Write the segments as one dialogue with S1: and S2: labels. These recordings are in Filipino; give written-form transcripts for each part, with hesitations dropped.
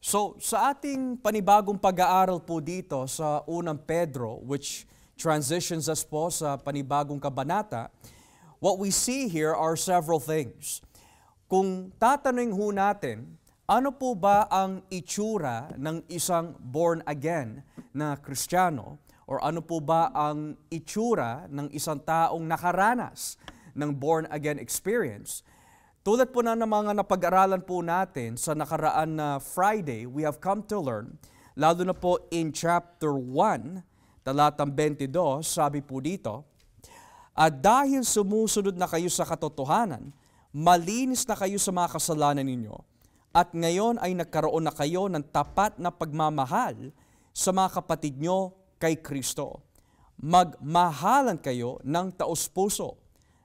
S1: So, sa ating panibagong pag-aaral po dito sa unang Pedro, which transitions us po sa panibagong kabanata, what we see here are several things. Kung tatanungin ho natin, ano po ba ang itsura ng isang born-again na Kristiyano? Or ano po ba ang itsura ng isang taong nakaranas ng born-again experience? Tulad po na ng mga napag-aralan po natin sa nakaraan na Friday, we have come to learn, lalo na po in chapter 1, talatang 22, sabi po dito, at dahil sumusunod na kayo sa katotohanan, malinis na kayo sa mga kasalanan ninyo, at ngayon ay nagkaroon na kayo ng tapat na pagmamahal sa mga kapatid nyo kay Kristo. Magmahalan kayo ng taos-puso,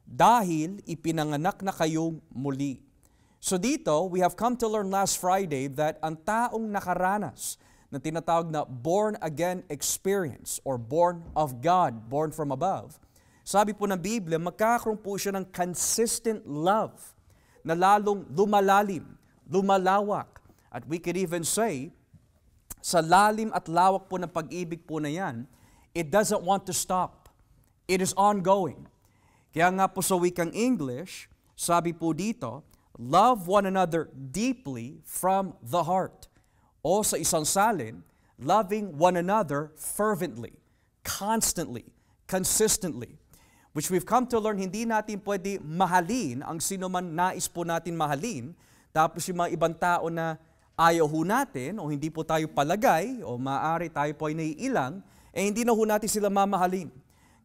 S1: dahil ipinanganak na kayong muli. So dito, we have come to learn last Friday that ang taong nakaranas na tinatawag na born-again experience or born of God, born from above, sabi po ng Biblia, magkakaroon po siya ng consistent love na lalong lumalalim, lumalawak. At we could even say, sa lalim at lawak po ng pag-ibig po na yan, it doesn't want to stop. It is ongoing. Kaya nga po sa wikang English, sabi po dito, love one another deeply from the heart. O sa isang salin, loving one another fervently, constantly, consistently. Which we've come to learn, hindi natin pwede mahalin ang sino man nais po natin mahalin, tapos yung mga ibang tao na ayaw ho natin, o hindi po tayo palagay, o maaari tayo po ay naiilang, hindi na ho natin sila mamahalin.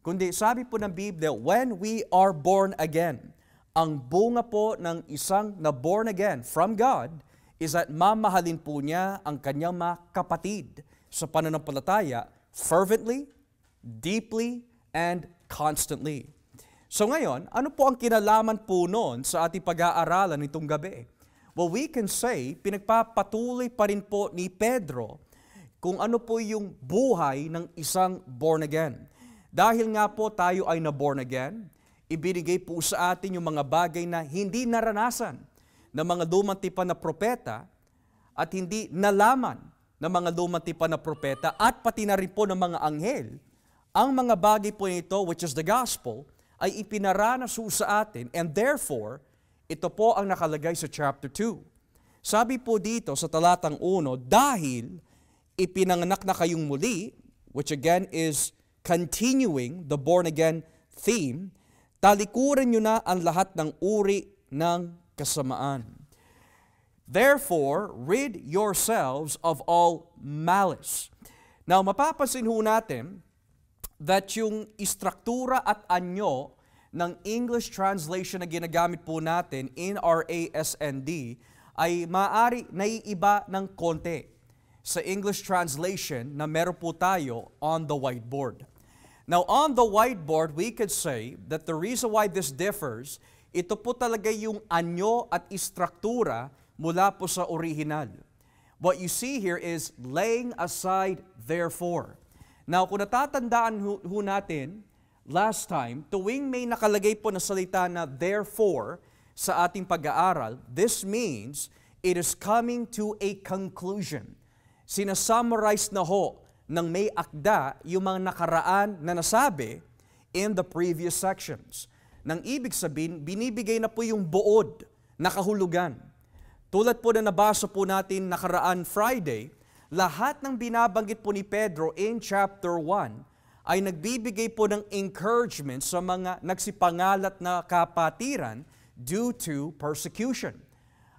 S1: Kundi sabi po ng Biblia, when we are born again, ang bunga po ng isang na born again from God is that mamahalin po niya ang kanyang mga kapatid sa pananampalataya fervently, deeply, and constantly. So ngayon, ano po ang kinalaman po noon sa ating pag-aaralan nitong gabi? Well, we can say, pinagpapatuloy pa rin po ni Pedro kung ano po yung buhay ng isang born again. Dahil nga po tayo ay na-born again, ibinigay po sa atin yung mga bagay na hindi naranasan ng mga lumang tipan na propeta at hindi nalaman ng mga lumang tipan na propeta at pati na rin po ng mga anghel. Ang mga bagay po nito, which is the gospel, ay ipinaranas po sa atin and therefore, ito po ang nakalagay sa chapter 2. Sabi po dito sa talatang 1, dahil ipinanganak na kayong muli, which again is continuing the born-again theme, talikuran nyo na ang lahat ng uri ng kasamaan. Therefore, rid yourselves of all malice. Now, mapapansin ho natin that yung istruktura at anyo ng English translation na ginagamit po natin in our ASND ay maaari naiiba ng konti sa English translation na meron po tayo on the whiteboard. Now, on the whiteboard, we could say that the reason why this differs, ito po talaga yung anyo at istruktura mula po sa original. What you see here is laying aside therefore. Now, kung natatandaan ho natin, last time, tuwing may nakalagay po na salita na therefore sa ating pag-aaral, this means it is coming to a conclusion. Sinasummarize na ho ng may akda yung mga nakaraan na nasabi in the previous sections. Nang ibig sabihin, binibigay na po yung buod na kahulugan. Tulad po na nabasa po natin nakaraan Friday, lahat ng binabanggit po ni Pedro in chapter 1 ay nagbibigay po ng encouragement sa mga nagsipangalat na kapatiran due to persecution.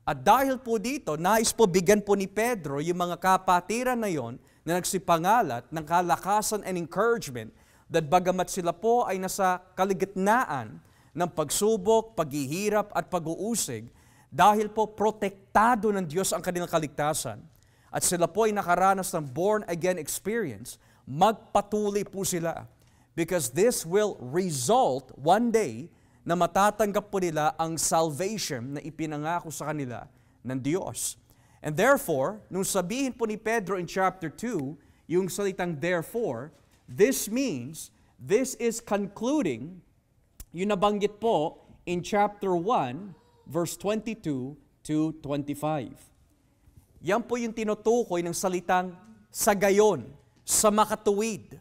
S1: At dahil po dito, nais po bigyan po ni Pedro yung mga kapatiran na yon na nagsipangalat ng kalakasan and encouragement that bagamat sila po ay nasa kaligitnaan ng pagsubok, paghihirap at pag-uusig, dahil po protektado ng Diyos ang kanilang kaligtasan at sila po ay nakaranas ng born-again experience, magpatuloy po sila because this will result one day na matatanggap po nila ang salvation na ipinangako sa kanila ng Diyos. And therefore, nung sabihin po ni Pedro in chapter 2, yung salitang therefore, this means, this is concluding, yung nabanggit po in chapter 1, verse 22 to 25. Yan po yung tinutukoy ng salitang sa gayon, sa makatuwid,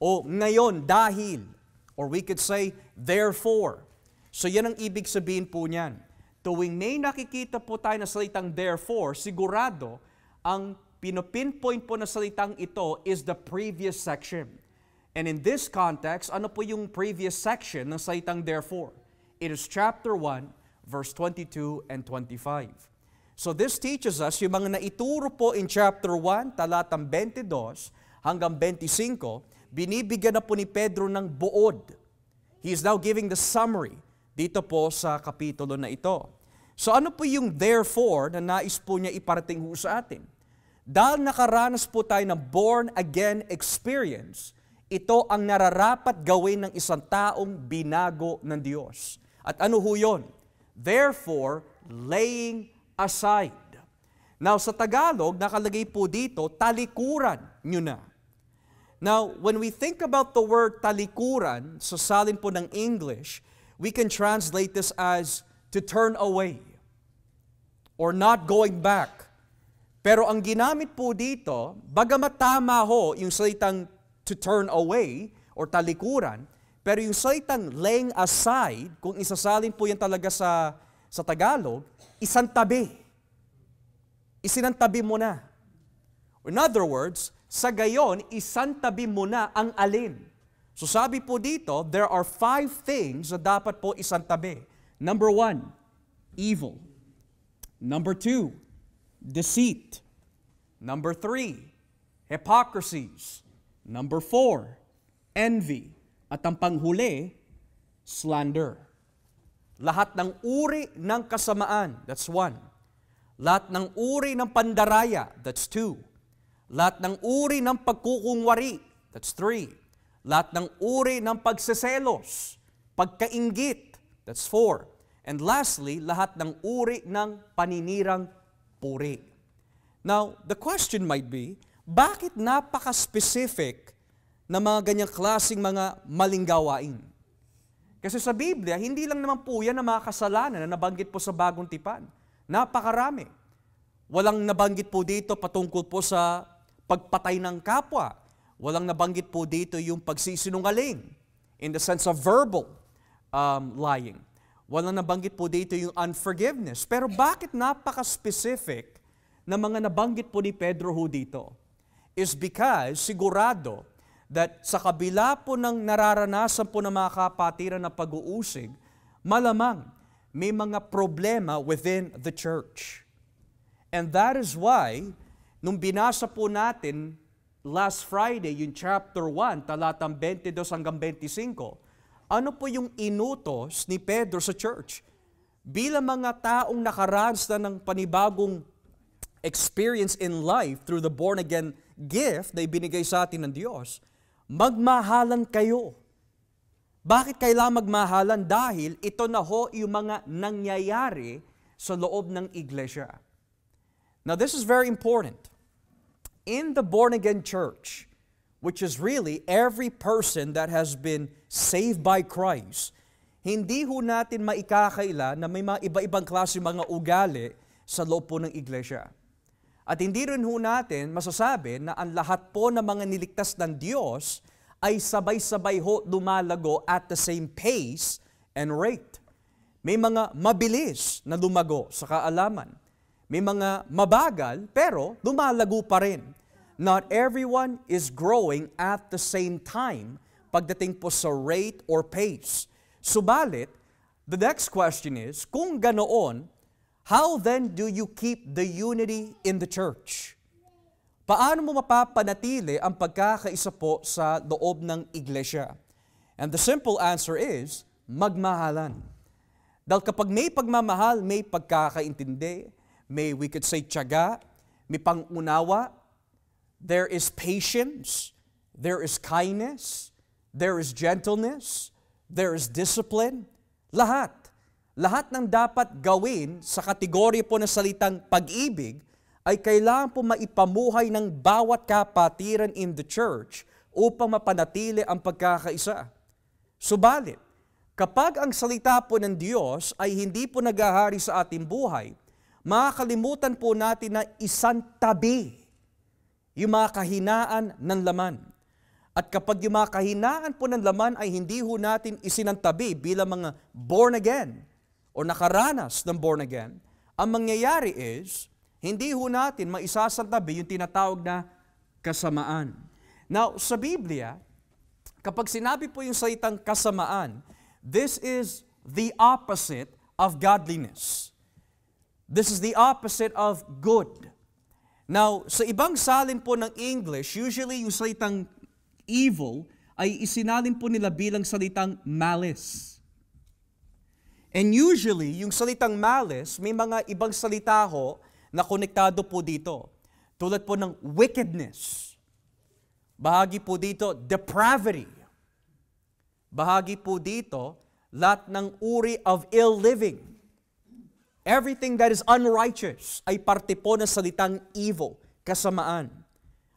S1: o ngayon, dahil, or we could say, therefore. So yan ang ibig sabihin po niyan. Tuwing may nakikita po tayo na salitang therefore, sigurado, ang pinopinpoint po na salitang ito is the previous section. And in this context, ano po yung previous section ng salitang therefore? It is chapter 1, verse 22 and 25. So this teaches us yung mga naituro po in chapter 1, talatang 22 hanggang 25, binibigyan na po ni Pedro ng buod. He is now giving the summary dito po sa kapitulo na ito. So ano po yung therefore na nais po niya iparating ho sa atin? Dahil nakaranas po tayo ng born-again experience, ito ang nararapat gawin ng isang taong binago ng Diyos. At ano ho yun? Therefore, laying aside. Now, sa Tagalog, nakalagay po dito, talikuran nyo na. Now, when we think about the word talikuran, sa salin po ng English, we can translate this as to turn away or not going back. Pero ang ginamit po dito, bagamat tama ho yung salitang to turn away or talikuran, pero yung salitang laying aside, kung isasalin po yan talaga sa Tagalog, isang tabi. Isinantabi mo na. In other words, sa gayon, isantabi mo na ang alin. So sabi po dito, there are 5 things na dapat po isantabi. Number 1, evil. Number 2, deceit. Number 3, hypocrisies. Number 4, envy. At ang panghuli, slander. Lahat ng uri ng kasamaan, that's 1. Lahat ng uri ng pandaraya, that's 2. Lahat ng uri ng pagkukungwari, that's 3. Lahat ng uri ng pagseselos, pagkainggit, that's 4. And lastly, lahat ng uri ng paninirang puri. Now, the question might be, bakit napaka-specific na mga ganyang klaseng mga maling gawain? Kasi sa Biblia, hindi lang naman po yan ang mga kasalanan na nabanggit po sa Bagong Tipan. Napakarami. Walang nabanggit po dito patungkol po sa pagpatay ng kapwa. Walang nabanggit po dito yung pagsisinungaling in the sense of verbal lying. Walang nabanggit po dito yung unforgiveness. Pero bakit napaka-specific na mga nabanggit po ni Pedro ho dito? Is because sigurado that sa kabila po ng nararanasan po ng mga kapatiran na pag-uusig, malamang may mga problema within the church. And that is why, nung binasa po natin last Friday, yung chapter 1, talatang 22 hanggang 25, ano po yung inutos ni Pedro sa church? Bilang mga taong nakaranas na ng panibagong experience in life through the born-again gift na ibinigay sa atin ng Diyos, magmahalan kayo. Bakit kailangan magmahalan? Dahil ito na ho yung mga nangyayari sa loob ng iglesia. Now, this is very important. In the born-again church, which is really every person that has been saved by Christ, hindi ho natin maikakaila na may mga iba-ibang klase mga ugali sa loob po ng iglesia. At hindi rin ho natin masasabi na ang lahat po ng mga niligtas ng Diyos ay sabay-sabay ho lumalago at the same pace and rate. May mga mabilis na lumago sa kaalaman. May mga mabagal pero lumalago pa rin. Not everyone is growing at the same time pagdating po sa rate or pace. Subalit, the next question is, kung ganoon, how then do you keep the unity in the church? Paano mo mapapanatili ang pagkakaisa po sa loob ng iglesia? And the simple answer is, magmahalan. Dahil kapag may pagmamahal, may pagkakaintindi, may we could say tiyaga, may pangunawa, there is patience, there is kindness, there is gentleness, there is discipline. Lahat. Lahat ng dapat gawin sa kategorya po ng salitang pag-ibig ay kailangan po maipamuhay ng bawat kapatiran in the church upang mapanatili ang pagkakaisa. Subalit, kapag ang salita po ng Diyos ay hindi po naghahari sa ating buhay, makakalimutan po natin na isantabi yung mga kahinaan ng laman. At kapag yung mga kahinaan po ng laman ay hindi ho natin isinantabi bilang mga born again o nakaranas ng born again, ang mangyayari is, hindi ho natin maisasantabi yung tinatawag na kasamaan. Now, sa Biblia, kapag sinabi po yung salitang kasamaan, this is the opposite of godliness. This is the opposite of good. Now, sa ibang salin po ng English, usually yung salitang evil ay isinalin po nila bilang salitang malice. And usually, yung salitang malice, may mga ibang salita ho na konektado po dito. Tulad po ng wickedness. Bahagi po dito, depravity. Bahagi po dito, lahat ng uri of ill living. Everything that is unrighteous ay parte po ng salitang evil, kasamaan.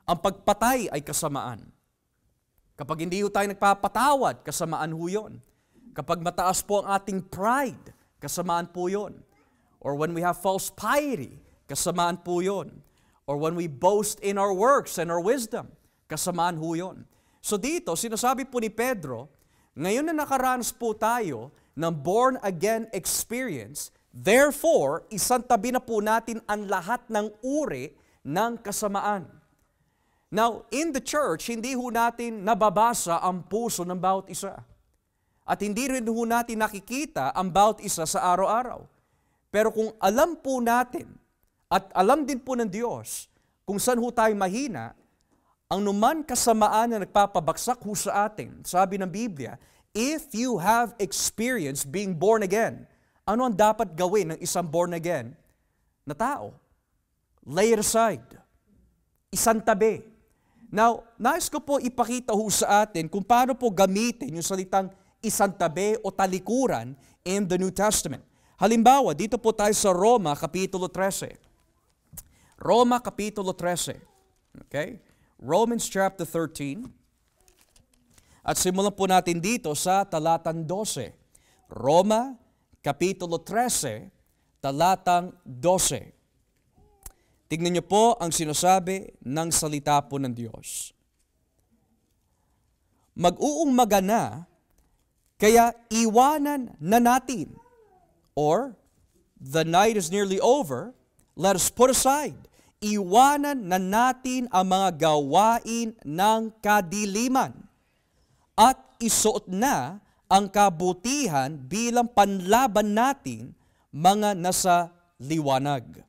S1: Ang pagpatay ay kasamaan. Kapag hindi ho tayo nagpapatawad, kasamaan ho yun. Kapag mataas po ang ating pride, kasamaan po yun. Or when we have false piety, kasamaan po yun. Or when we boast in our works and our wisdom, kasamaan ho yun. So dito, sinasabi po ni Pedro, ngayon na nakaranas po tayo ng born-again experience, therefore, isantabi na po natin ang lahat ng uri ng kasamaan. Now, in the church, hindi ho natin nababasa ang puso ng bawat isa. At hindi rin ho natin nakikita ang bawat isa sa araw-araw. Pero kung alam po natin, at alam din po ng Diyos, kung saan ho tayo mahina, ang numan kasamaan na nagpapabagsak ho sa atin, sabi ng Biblia, if you have experienced being born again, ano ang dapat gawin ng isang born again na tao? Lay it aside. Isantabi. Now, nais ko po ipakita ho sa atin kung paano po gamitin yung salitang isantabi o talikuran in the New Testament. Halimbawa, dito po tayo sa Roma, Kapitulo 13. Roma, Kapitulo 13. Okay? Romans chapter 13. At simulan po natin dito sa talatang 12. Roma, Kapitulo 13, talatang 12. Tignan niyo po ang sinasabi ng salita po ng Diyos. Mag-uummaga na, kaya iwanan na natin. Or, the night is nearly over, let us put aside. Iwanan na natin ang mga gawain ng kadiliman at isuot na ang kabutihan bilang panlaban natin mga nasa liwanag.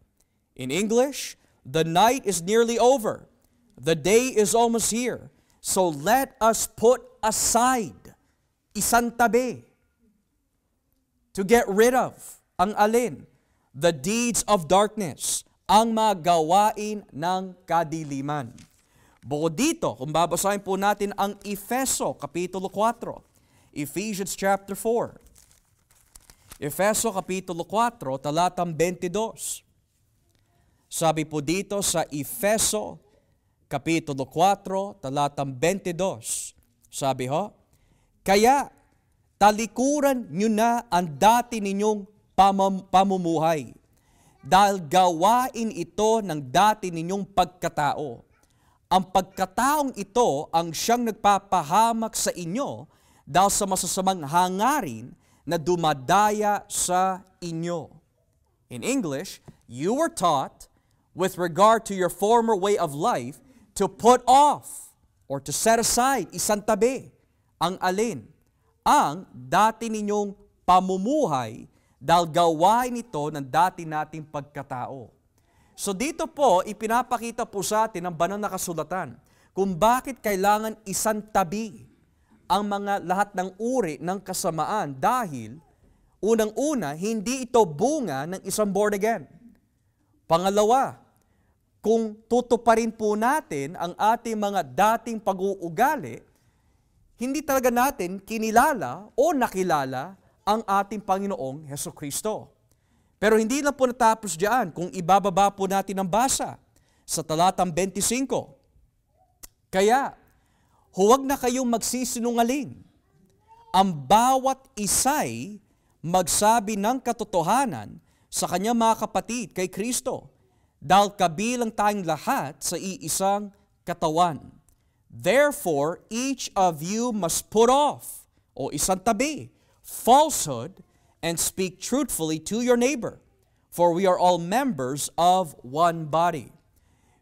S1: In English, the night is nearly over. The day is almost here. So let us put aside, isantabi, to get rid of, ang alin, the deeds of darkness, ang mga gawain ng kadiliman. Bukod dito, kung babasahin po natin ang Efeso, Kapitulo 4, Ephesians chapter 4. Efeso, Kapitulo 4, talatang 22. Sabi po dito sa Efeso, Kapitulo 4, talatang 22. Sabi ho, kaya talikuran nyo na ang dati ninyong pamumuhay, dahil gawain ito ng dati ninyong pagkatao. Ang pagkataong ito ang siyang nagpapahamak sa inyo dahil sa masasamang hangarin na dumadaya sa inyo. In English, you were taught with regard to your former way of life to put off or to set aside, isantabi, ang alin? Ang dati ninyong pamumuhay dahil gawain ito ng dati nating pagkatao. So dito po, ipinapakita po sa atin ang banal na kasulatan kung bakit kailangan isantabi ang mga lahat ng uri ng kasamaan dahil unang-una, hindi ito bunga ng isang born again. Pangalawa, kung tutuparin po natin ang ating mga dating pag-uugali, hindi talaga natin kinilala o nakilala ang ating Panginoong Hesukristo. Pero hindi lang po natapos diyan kung ibababa po natin ang basa sa talatang 25. Kaya, huwag na kayong magsisinungaling. Ang bawat isa'y magsabi ng katotohanan sa kanyang mga kapatid, kay Kristo, dahil kabilang tayong lahat sa iisang katawan. Therefore, each of you must put off, o isang tabi, falsehood, and speak truthfully to your neighbor, for we are all members of one body.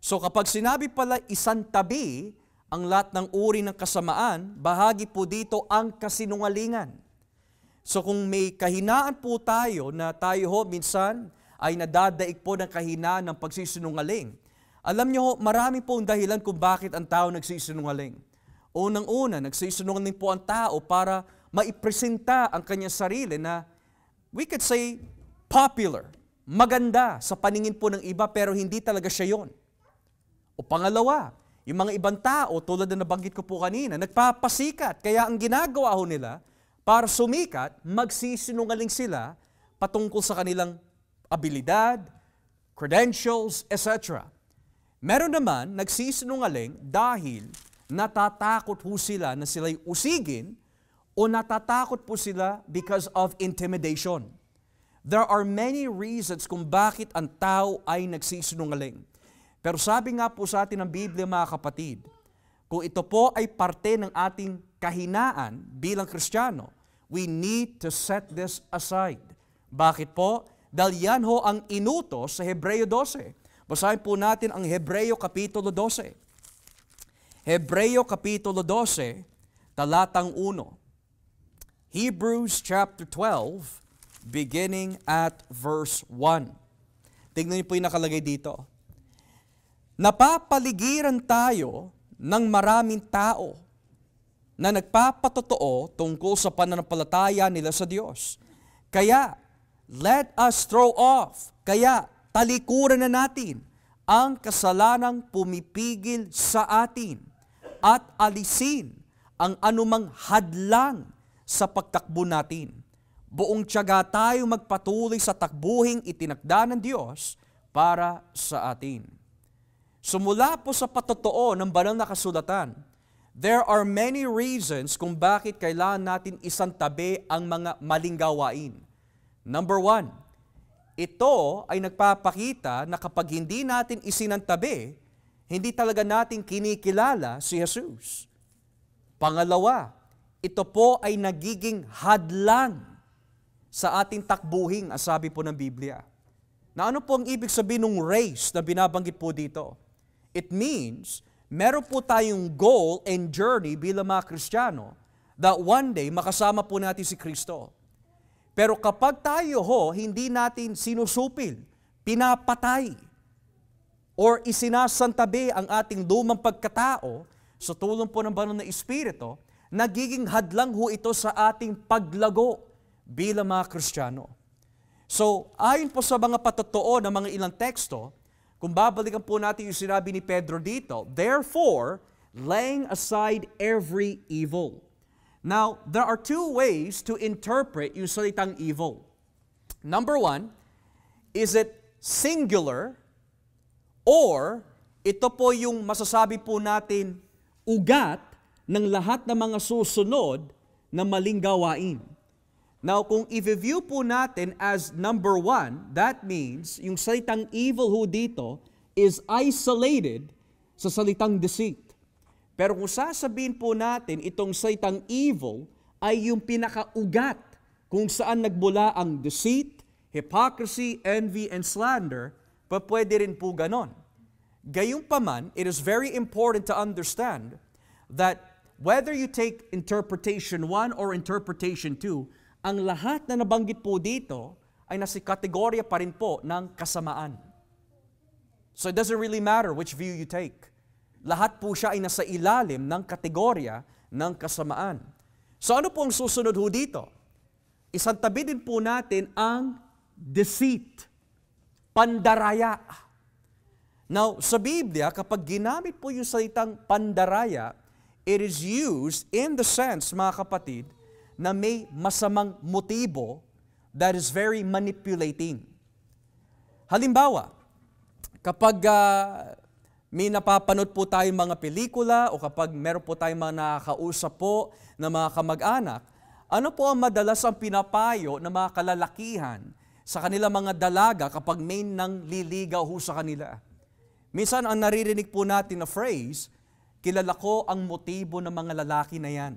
S1: So kapag sinabi pala isang tabi, ang lahat ng uri ng kasamaan, bahagi po dito ang kasinungalingan. So kung may kahinaan po tayo na tayo ho minsan ay nadadaig po ng kahinaan ng pagsisinungaling, alam niyo ho, marami pong dahilan kung bakit ang tao nagsisinungaling. Unang-una, nagsisinungaling po ang tao para maipresenta ang kanyang sarili na we could say popular, maganda sa paningin po ng iba pero hindi talaga siya yon. O pangalawa, yung mga ibang tao, tulad na nabanggit ko po kanina, nagpapasikat. Kaya ang ginagawa ho nila, para sumikat, magsisinungaling sila patungkol sa kanilang abilidad, credentials, etc. Meron naman nagsisinungaling dahil natatakot ho sila na sila'y usigin o natatakot po sila because of intimidation. There are many reasons kung bakit ang tao ay nagsisinungaling. Pero sabi nga po sa atin ng Biblia, mga kapatid, kung ito po ay parte ng ating kahinaan bilang Kristiyano, we need to set this aside. Bakit po? Dahil yan ho ang inutos sa Hebreo 12. Basahin po natin ang Hebreo Kapitulo 12. Hebreo Kapitulo 12, talatang 1. Hebrews chapter 12, beginning at verse 1. Tingnan niyo po yung nakalagay dito. Napapaligiran tayo ng maraming tao na nagpapatotoo tungkol sa pananampalataya nila sa Diyos. Kaya, let us throw off, kaya talikuran na natin ang kasalanang pumipigil sa atin at alisin ang anumang hadlang sa pagtakbo natin. Buong tiyaga tayo magpatuloy sa takbuhing itinakda ng Diyos para sa atin. Sumula po sa patotoo ng banal na kasulatan, there are many reasons kung bakit kailangan natin isantabi ang mga maling gawain. Number 1, ito ay nagpapakita na kapag hindi natin isinantabi, hindi talaga natin kinikilala si Jesus. Pangalawa, ito po ay nagiging hadlang sa ating takbuhing, ang sabi po ng Biblia. Na ano po ang ibig sabihin ng race na binabanggit po dito? It means, meron po tayong goal and journey bilang mga Kristiyano that one day makasama po natin si Kristo. Pero kapag tayo ho, hindi natin sinusupil, pinapatay, or isinasantabi ang ating lumang pagkatao sa tulong po ng banal na Espiritu, nagiging hadlang ho ito sa ating paglago bilang mga Kristiyano. So, ayon po sa mga patotoo ng mga ilang teksto, kung babalikan po natin yung sinabi ni Pedro dito, therefore, laying aside every evil. Now, there are two ways to interpret yung salitang evil. Number 1, is it singular or ito po yung masasabi po natin ugat ng lahat ng mga susunod na maling gawain. Now, kung i-view po natin as number 1, that means yung salitang evil ho dito is isolated sa salitang deceit. Pero kung sasabihin po natin itong salitang evil ay yung pinakaugat kung saan nagmula ang deceit, hypocrisy, envy, and slander, pwede rin po ganon. Gayunpaman, it is very important to understand that whether you take interpretation 1 or interpretation 2, ang lahat na nabanggit po dito ay nasa kategorya pa rin po ng kasamaan. So it doesn't really matter which view you take. Lahat po siya ay nasa ilalim ng kategorya ng kasamaan. So ano po ang susunod ho dito? Isantabi din po natin ang deceit, pandaraya. Now, sa Biblia, kapag ginamit po yung salitang pandaraya, it is used in the sense, mga kapatid, na may masamang motibo that is very manipulating. Halimbawa, kapag may napapanood po tayong mga pelikula o kapag meron po tayong mga nakakausap po na mga kamag-anak, ano po ang madalas ang pinapayo ng mga kalalakihan sa kanila mga dalaga kapag may nang liligaw ho sa kanila. Minsan ang naririnig po natin na phrase, kilala ko ang motibo ng mga lalaki na yan.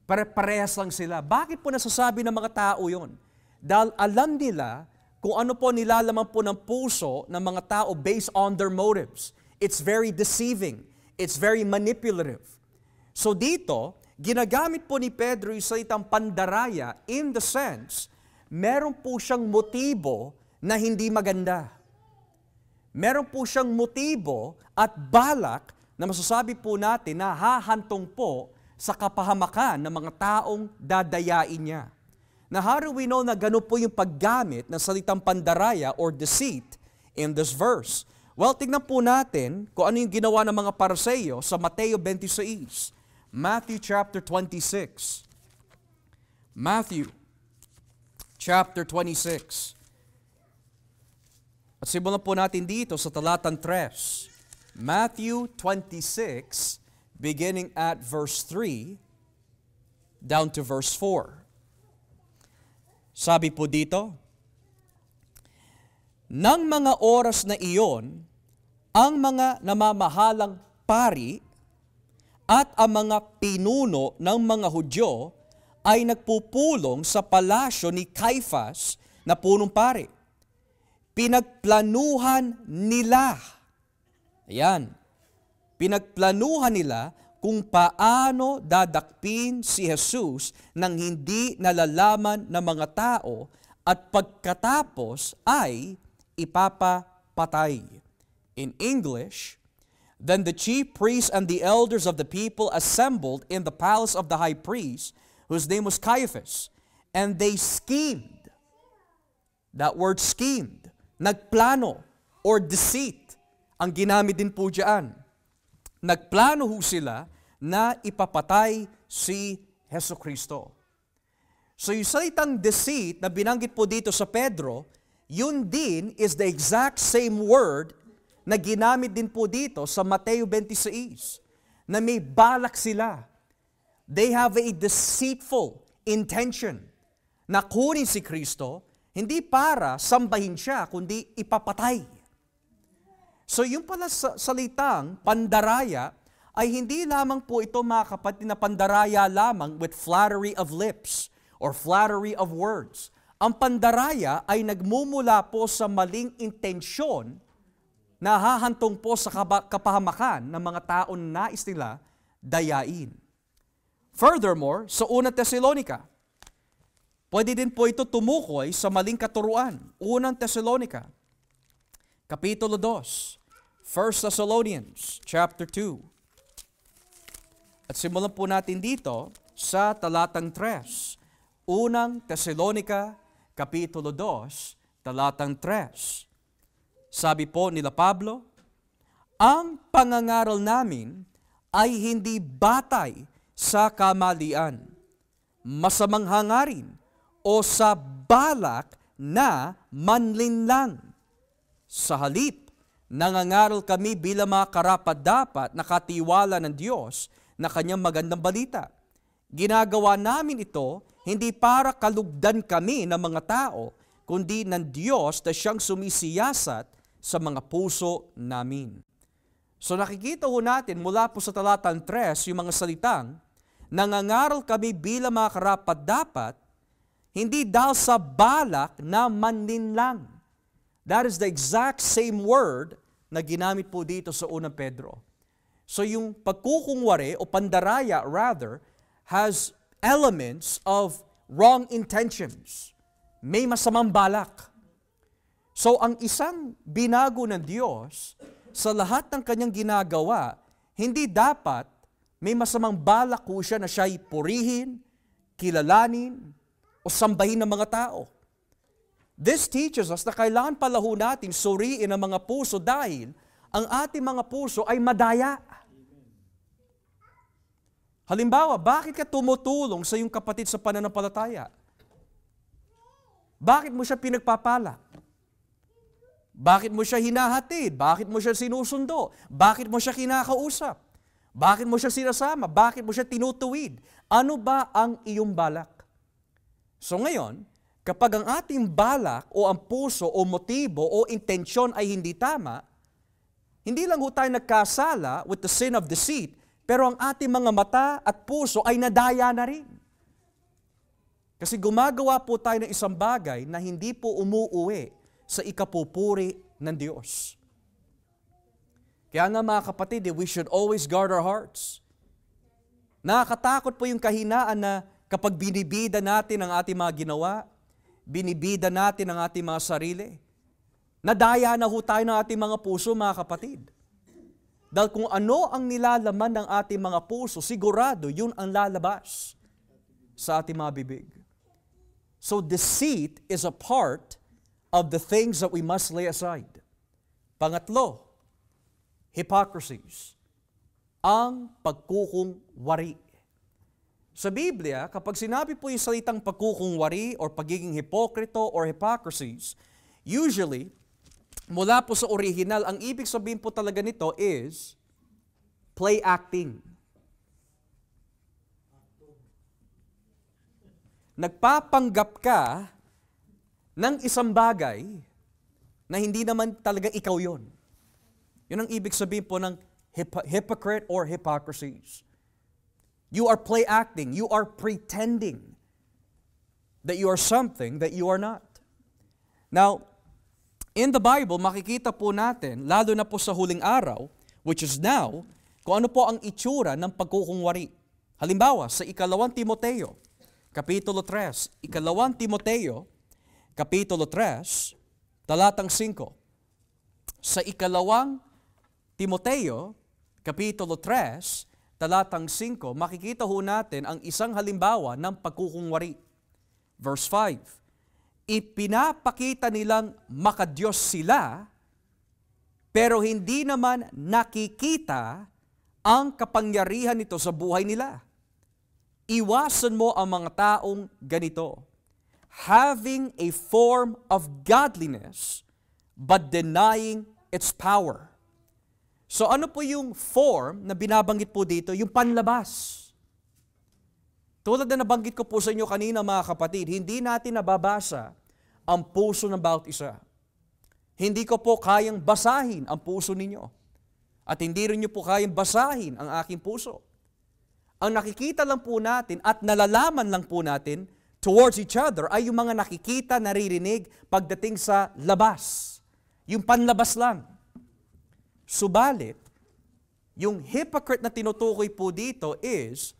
S1: Pare-parehas lang sila. Bakit po nasasabi ng mga tao yon? Dahil alam nila kung ano po nilalaman po ng puso ng mga tao based on their motives. It's very deceiving. It's very manipulative. So dito, ginagamit po ni Pedro yung salitang pandaraya in the sense, meron po siyang motibo na hindi maganda. Meron po siyang motibo at balak na masasabi po natin na hahantong po sa kapahamakan ng mga taong dadayain niya. Na how do we know na gano'n po yung paggamit ng salitang pandaraya or deceit in this verse? Well, tignan po natin kung ano yung ginawa ng mga Parseyo sa Mateo 26. Matthew chapter 26. Matthew chapter 26. At simulan po natin dito sa talatang 3. Matthew 26, beginning at verse 3, down to verse 4. Sabi po dito, nang mga oras na iyon, ang mga namamahalang pari at ang mga pinuno ng mga Hudyo ay nagpupulong sa palasyo ni Caiphas na punong pari. Pinagplanuhan nila, pinagplanuhan nila kung paano dadakpin si Jesus nang hindi nalalaman ng mga tao at pagkatapos ay ipapapatay. In English, then the chief priests and the elders of the people assembled in the palace of the high priest, whose name was Caiaphas, and they schemed. That word schemed. Nagplano or deceit ang ginamit din po diyan. Nagplano ho sila na ipapatay si Hesukristo. So yung salitang deceit na binanggit po dito sa Pedro, yun din is the exact same word na ginamit din po dito sa Mateo 26, na may balak sila. They have a deceitful intention na kunin si Kristo, hindi para sambahin siya, kundi ipapatay. So yung pala salitang pandaraya, ay hindi lamang po ito mga kapatid na pandaraya lamang with flattery of lips or flattery of words. Ang pandaraya ay nagmumula po sa maling intensyon na hahantong po sa kapahamakan ng mga taon na nais nila dayain. Furthermore, sa unang Tesalonica, pwede din po ito tumukoy sa maling katuruan. Unang Tesalonica, Kapitulo 2, 1 Thessalonians, chapter 2. At simulan po natin dito sa talatang 3. Unang Tesalonica, Kapitulo 2, talatang 3. Sabi po nila Pablo, ang pangangaral namin ay hindi batay sa kamalian, masamang hangarin, o sa balak na manlinlang. Sa halip, nangangaral kami bilang mga karapat-dapat na katiwala ng Diyos na kanyang magandang balita. Ginagawa namin ito hindi para kalugdan kami ng mga tao, kundi ng Diyos na siyang sumisiyasat sa mga puso namin. So nakikita ho natin mula po sa talatang 3 yung mga salitang, nangangaral kami bilang mga karapat-dapat, hindi dahil sa balak na manlinlang. That is the exact same word na ginamit po dito sa unang Pedro. So yung pagkukungwari o pandaraya rather has elements of wrong intentions. May masamang balak. So ang isang binago ng Diyos, sa lahat ng kanyang ginagawa, hindi dapat may masamang balak ko siya na siya'y purihin, kilalanin, o sambahin ng mga tao. This teaches us na kailangan pala ho natin suriin ang mga puso dahil ang ating mga puso ay madaya. Halimbawa, bakit ka tumutulong sa iyong kapatid sa pananampalataya? Bakit mo siya pinagpapala? Bakit mo siya hinahatid? Bakit mo siya sinusundo? Bakit mo siya kinakausap? Bakit mo siya sinasama? Bakit mo siya tinutuwid? Ano ba ang iyong balak? So ngayon, kapag ang ating balak o ang puso o motibo o intensyon ay hindi tama, hindi lang ho tayo nagkasala with the sin of deceit, pero ang ating mga mata at puso ay nadaya na rin. Kasi gumagawa po tayo ng isang bagay na hindi po umuuwi sa ikapupuri ng Diyos. Kaya nga mga kapatid, we should always guard our hearts. Nakakatakot po yung kahinaan na kapag binibida natin ang ating mga ginawa, binibida natin ang ating mga sarili, nadaya na ho tayo ng ating mga puso, mga kapatid. Dahil kung ano ang nilalaman ng ating mga puso, sigurado yun ang lalabas sa ating mga bibig. So deceit is a part of the things that we must lay aside. Pangatlo, hypocrisies, ang pagkukungwari. Sa Biblia, kapag sinabi po yung salitang pagkukungwari or pagiging hipokrito or hypocrisies, usually, mula po sa original, ang ibig sabihin po talaga nito is play acting. Nagpapanggap ka ng isang bagay na hindi naman talaga ikaw yon. Yun ang ibig sabihin po ng hypocrite or hypocrisies. You are play acting. You are pretending that you are something that you are not. Now, in the Bible, makikita po natin, lalo na po sa huling araw, which is now, kung ano po ang itsura ng pagkukungwari. Halimbawa, sa 2 Timoteo, Kapitulo 3, 2 Timoteo, Kapitulo 3, talatang 5. Sa 2 Timoteo, Kapitulo 3, talatang 5, makikita ho natin ang isang halimbawa ng pagkukungwari. Verse 5, ipinapakita nilang makadiyos sila, pero hindi naman nakikita ang kapangyarihan nito sa buhay nila. Iwasan mo ang mga taong ganito, having a form of godliness, but denying its power. So ano po yung form na binabanggit po dito? Yung panlabas. Tulad na nabanggit ko po sa inyo kanina mga kapatid, hindi natin nababasa ang puso ng bawat isa. Hindi ko po kayang basahin ang puso ninyo. At hindi rin nyo po kayang basahin ang aking puso. Ang nakikita lang po natin at nalalaman lang po natin towards each other ay yung mga nakikita, naririnig pagdating sa labas. Yung panlabas lang. Subalit, yung hypocrite na tinutukoy po dito is,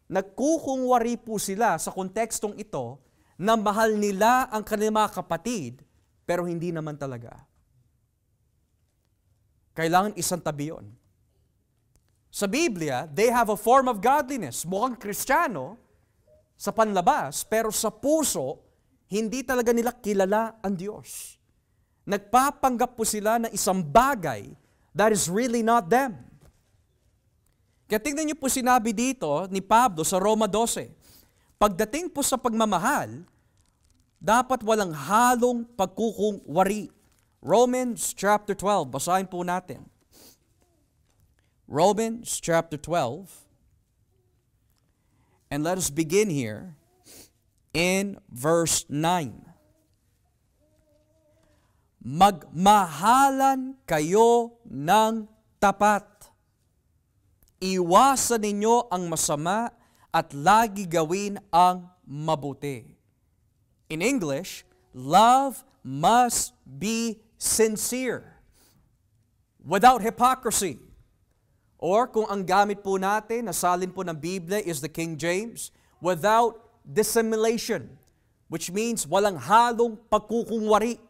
S1: nagkukungwari po sila sa kontekstong ito na mahal nila ang kanilang mga kapatid, pero hindi naman talaga. Kailangan isang tabi yun. Sa Biblia, they have a form of godliness. Mukhang Kristiyano sa panlabas, pero sa puso, hindi talaga nila kilala ang Diyos. Nagpapanggap po sila ng isang bagay that is really not them. Kaya tingnan niyo po sinabi dito ni Pablo sa Roma 12. Pagdating po sa pagmamahal, dapat walang halong pagkukungwari. Romans chapter 12, basahin po natin. Romans chapter 12. And let us begin here in verse 9. Magmahalan kayo ng tapat. Iwasan ninyo ang masama at lagi gawin ang mabuti. In English, love must be sincere, without hypocrisy. Or kung ang gamit po natin, na salin po ng Biblia is the King James, without dissimulation, which means walang halong pagkukungwari.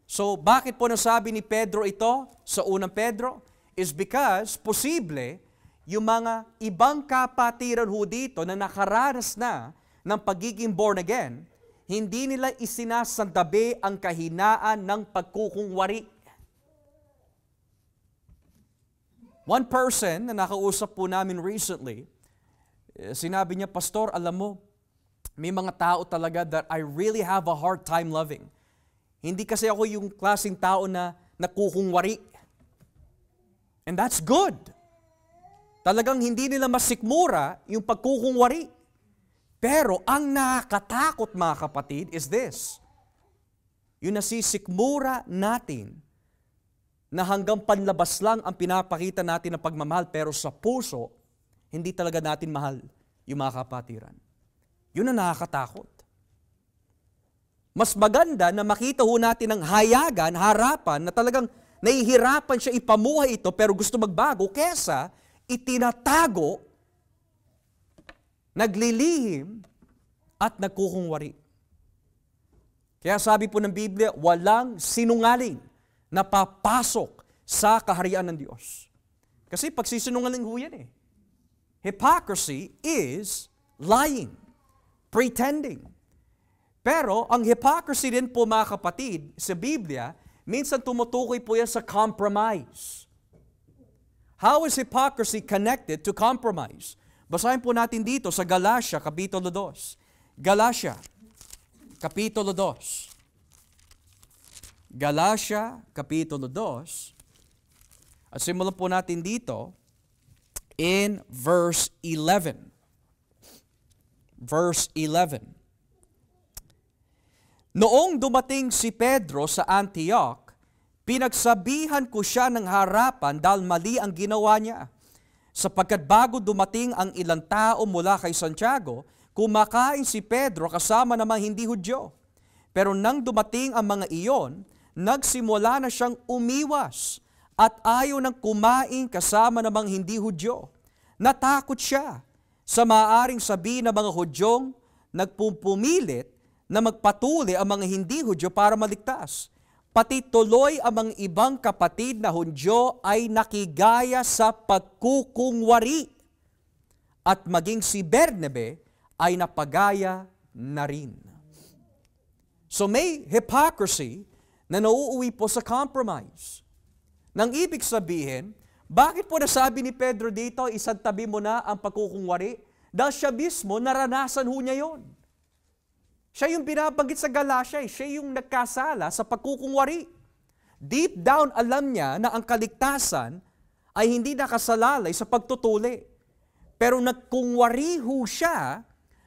S1: So, bakit po nasabi ni Pedro ito sa unang Pedro? Is because, posible, yung mga ibang kapatiran ho dito na nakaranas na ng pagiging born again, hindi nila isinasantabi ang kahinaan ng pagkukungwari. One person na nakausap po namin recently, sinabi niya, Pastor, alam mo, may mga tao talaga that I really have a hard time loving. Hindi kasi ako yung klaseng tao na nakukungwari. And that's good. Talagang hindi nila masikmura yung pagkukungwari. Pero ang nakakatakot mga kapatid is this. Yung nasisikmura natin na hanggang panlabas lang ang pinapakita natin ng pagmamahal pero sa puso, hindi talaga natin mahal yung mga kapatiran. Yun ang nakakatakot. Mas maganda na makita ho natin ng hayagan, harapan, na talagang nahihirapan siya ipamuhay ito pero gusto magbago kesa itinatago, naglilihim, at nagkukungwari. Kaya sabi po ng Biblia, walang sinungaling na papasok sa kaharian ng Diyos. Kasi pagsisinungaling ho yan eh. Hypocrisy is lying, pretending. Pero ang hypocrisy din po mga kapatid sa Biblia, minsan tumutukoy po yan sa compromise. How is hypocrisy connected to compromise? Basahin po natin dito sa Galatia, Kapitulo 2. Galatia, Kapitulo 2. Galatia, Kapitulo 2. At simulan po natin dito in verse 11. Verse 11. Noong dumating si Pedro sa Antioch, pinagsabihan ko siya ng harapan dahil mali ang ginawa niya. Sapagkat bago dumating ang ilang tao mula kay Santiago, kumakain si Pedro kasama ng mga hindi Hudyo. Pero nang dumating ang mga iyon, nagsimula na siyang umiwas at ayaw nang kumain kasama ng mga hindi Hudyo. Natakot siya sa maaaring sabihin ng mga Hudyong nagpupumilit na magpatuli ang mga hindi Hudyo para maligtas. Pati tuloy ang mga ibang kapatid na Hudyo ay nakigaya sa pagkukungwari. At maging si Bernabe ay napagaya na rin. So may hypocrisy na nauuwi po sa compromise. Nang ibig sabihin, bakit po nasabi ni Pedro dito, isang tabi mo na ang pagkukungwari? Dahil siya mismo, naranasan ho niya yon. Siya yung binabanggit sa Galatia, siya yung nagkasala sa pagkukungwari. Deep down, alam niya na ang kaligtasan ay hindi nakasalalay sa pagtutuli. Pero nagkungwari ho siya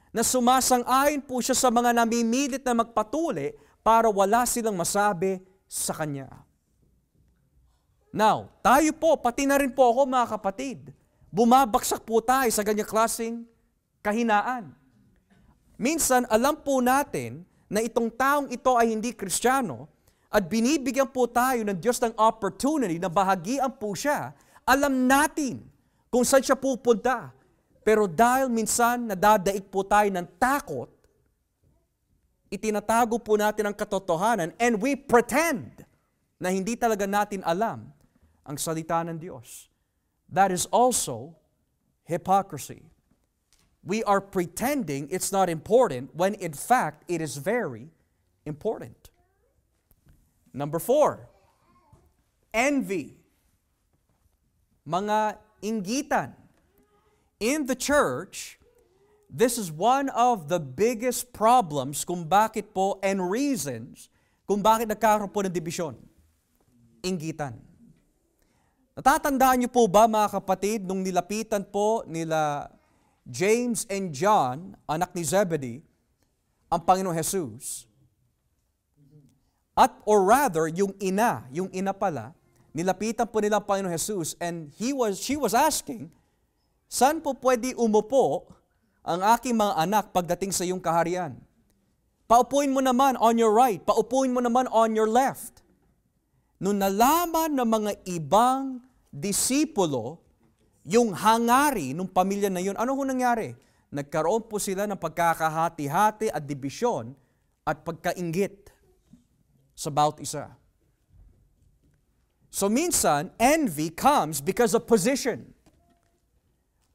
S1: na sumasang-ayon po siya sa mga namimilit na magpatuli para wala silang masabi sa kanya. Now, tayo po, pati na rin po ako mga kapatid, bumabaksak po tayo sa ganyang klaseng kahinaan. Minsan, alam po natin na itong taong ito ay hindi Kristiyano at binibigyan po tayo ng Diyos ng opportunity na bahagian po siya, alam natin kung saan siya pupunta. Pero dahil minsan nadadaig po tayo ng takot, itinatago po natin ang katotohanan and we pretend na hindi talaga natin alam ang salita ng Diyos. That is also hypocrisy. We are pretending it's not important when in fact it is very important. Number 4, envy. Mga inggitan. In the church, this is one of the biggest problems kung bakit po and reasons kung bakit nagkakaroon po ng dibisyon. Inggitan. Natatandaan niyo po ba mga kapatid nung nilapitan po nila James and John, anak ni Zebedee, ang Panginoong Jesus? At or rather, yung ina pala, nilapitan po nila ang Panginoong Jesus and she was asking, saan po pwede umupo ang aking mga anak pagdating sa iyong kaharian? Paupuin mo naman on your right, paupuin mo naman on your left. Nung nalaman ng mga ibang disipulo yung hangari ng pamilya na yun, ano ho nangyari? Nagkaroon po sila ng pagkakahati-hati at dibisyon at pagkainggit sa bawat isa. So minsan, envy comes because of position.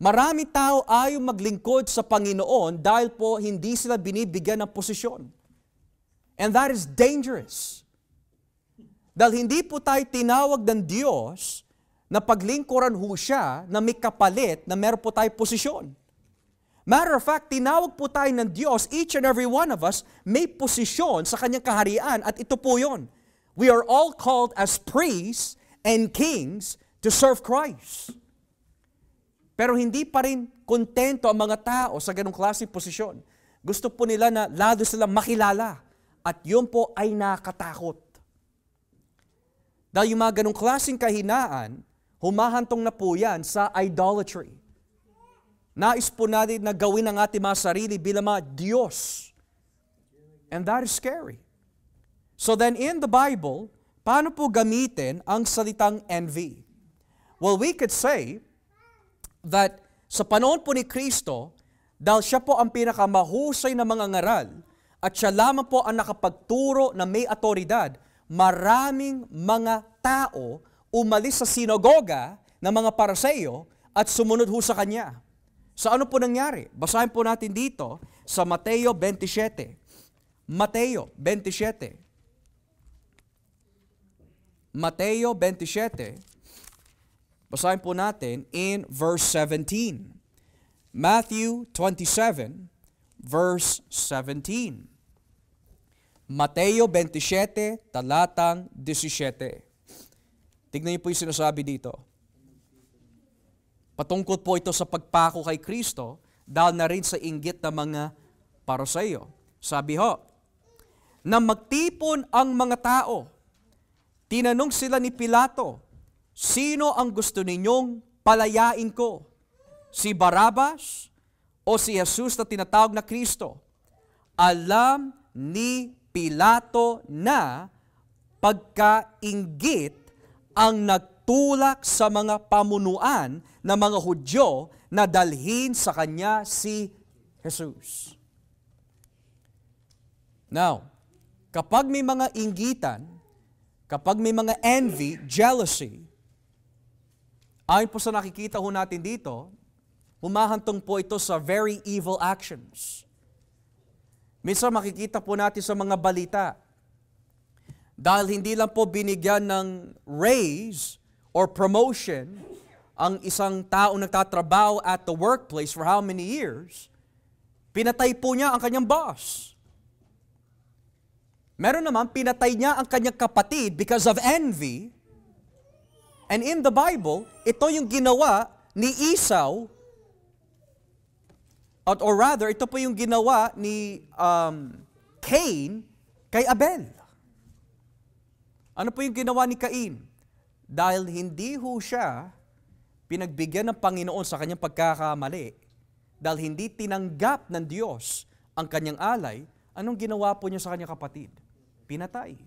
S1: Marami tao ayaw maglingkod sa Panginoon dahil po hindi sila binibigyan ng posisyon. And that is dangerous. Dahil hindi po tayo tinawag ng Diyos na paglingkuran ho siya na may kapalit na meron po tayo posisyon. Matter of fact, tinawag po tayo ng Diyos, each and every one of us may posisyon sa kanyang kaharian at ito po yon. We are all called as priests and kings to serve Christ. Pero hindi pa rin kontento ang mga tao sa ganong klaseng posisyon. Gusto po nila na lalo silang makilala. At yun po ay nakatakot. Dahil yung mga ganong klaseng kahinaan, humahantong na po yan sa idolatry. Nais po natin na gawin ang ating mga sarili bilang mga Diyos. And that is scary. So then in the Bible, paano po gamitin ang salitang envy? Well, we could say that sa panahon po ni Kristo, dahil siya po ang pinakamahusay na mga ngaral, at siya lamang po ang nakapagturo na may otoridad, maraming mga tao umalis sa sinagoga ng mga Pariseo at sumunod ho sa kanya. So ano po nangyari? Basahin po natin dito sa Mateo 27. Mateo 27. Mateo 27. Basahin po natin in verse 17. Matthew 27, verse 17. Mateo 27, talatang 17. Tignan niyo po yung sinasabi dito. Patungkol po ito sa pagpako kay Kristo, dahil na rin sa inggit ng mga Pariseo. Sabi ho, na magtipon ang mga tao. Tinanong sila ni Pilato, sino ang gusto ninyong palayain ko? Si Barabas o si Jesus na tinatawag na Kristo? Alam ni Pilato na pagkainggit ang nagtulak sa mga pamunuan ng mga Hudyo na dalhin sa kanya si Jesus. Now, kapag may mga inggitan, kapag may mga envy, jealousy, ayon po sa nakikita ho natin dito, humahantong po ito sa very evil actions. Minsan makikita po natin sa mga balita, dahil hindi lang po binigyan ng raise or promotion ang isang taong nagtatrabaho at the workplace for how many years, pinatay po niya ang kanyang boss. Meron naman, pinatay niya ang kanyang kapatid because of envy. And in the Bible, ito yung ginawa ni Esau, or rather, ito po yung ginawa ni Cain kay Abel. Ano po yung ginawa ni Cain? Dahil hindi ho siya pinagbigyan ng Panginoon sa kanyang pagkakamali, dahil hindi tinanggap ng Diyos ang kanyang alay, anong ginawa po niya sa kanyang kapatid? Pinatay.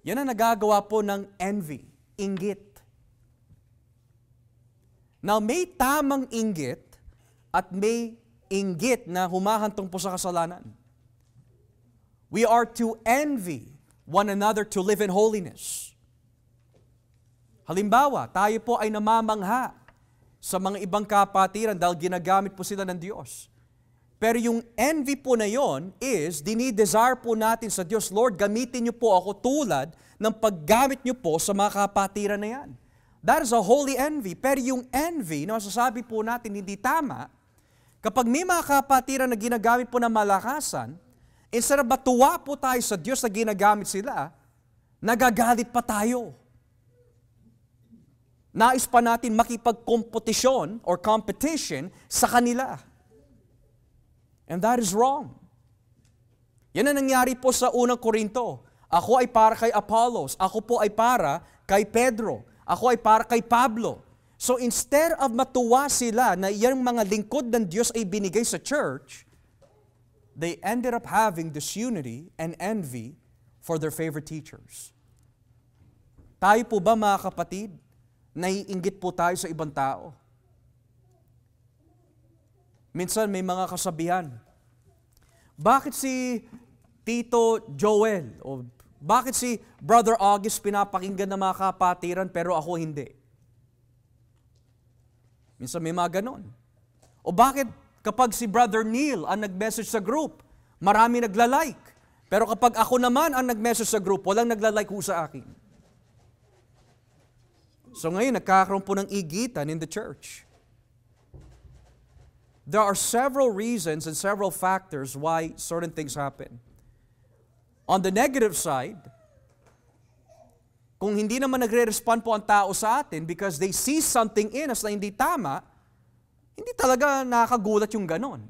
S1: Yan ang nagagawa po ng envy, inggit. Now, may tamang inggit at may inggit na humahantong po sa kasalanan. We are to envy one another to live in holiness. Halimbawa, tayo po ay namamangha sa mga ibang kapatiran dahil ginagamit po sila ng Diyos. Pero yung envy po na yon is, dinidesire po natin sa Diyos, Lord, gamitin niyo po ako tulad ng paggamit niyo po sa mga kapatiran na yan. That is a holy envy. Pero yung envy na masasabi po natin hindi tama, kapag may mga kapatiran na ginagamit po ng malakasan, instead of matuwa po tayo sa Diyos na ginagamit sila, nagagalit pa tayo. Nais pa natin makipagkompetisyon or competition sa kanila. And that is wrong. Yan ang nangyari po sa unang Korinto. Ako ay para kay Apollos. Ako po ay para kay Pedro. Ako ay para kay Pablo. So instead of matuwa sila na yung mga lingkod ng Diyos ay binigay sa church, they ended up having disunity and envy for their favorite teachers. Tayo po ba mga kapatid, naiinggit po tayo sa ibang tao? Minsan may mga kasabihan, bakit si Tito Joel o bakit si Brother August pinapakinggan ng mga kapatiran pero ako hindi? Minsan may mga ganon. O bakit kapag si Brother Neil ang nag-message sa group, marami nagla-like. Pero kapag ako naman ang nag-message sa group, walang nagla-like ho sa akin. So ngayon, nagkakaroon po ng igitan in the church. There are several reasons and several factors why certain things happen. On the negative side, kung hindi naman nagre-respond po ang tao sa atin because they see something in us na hindi tama, hindi talaga nakakagulat yung ganon.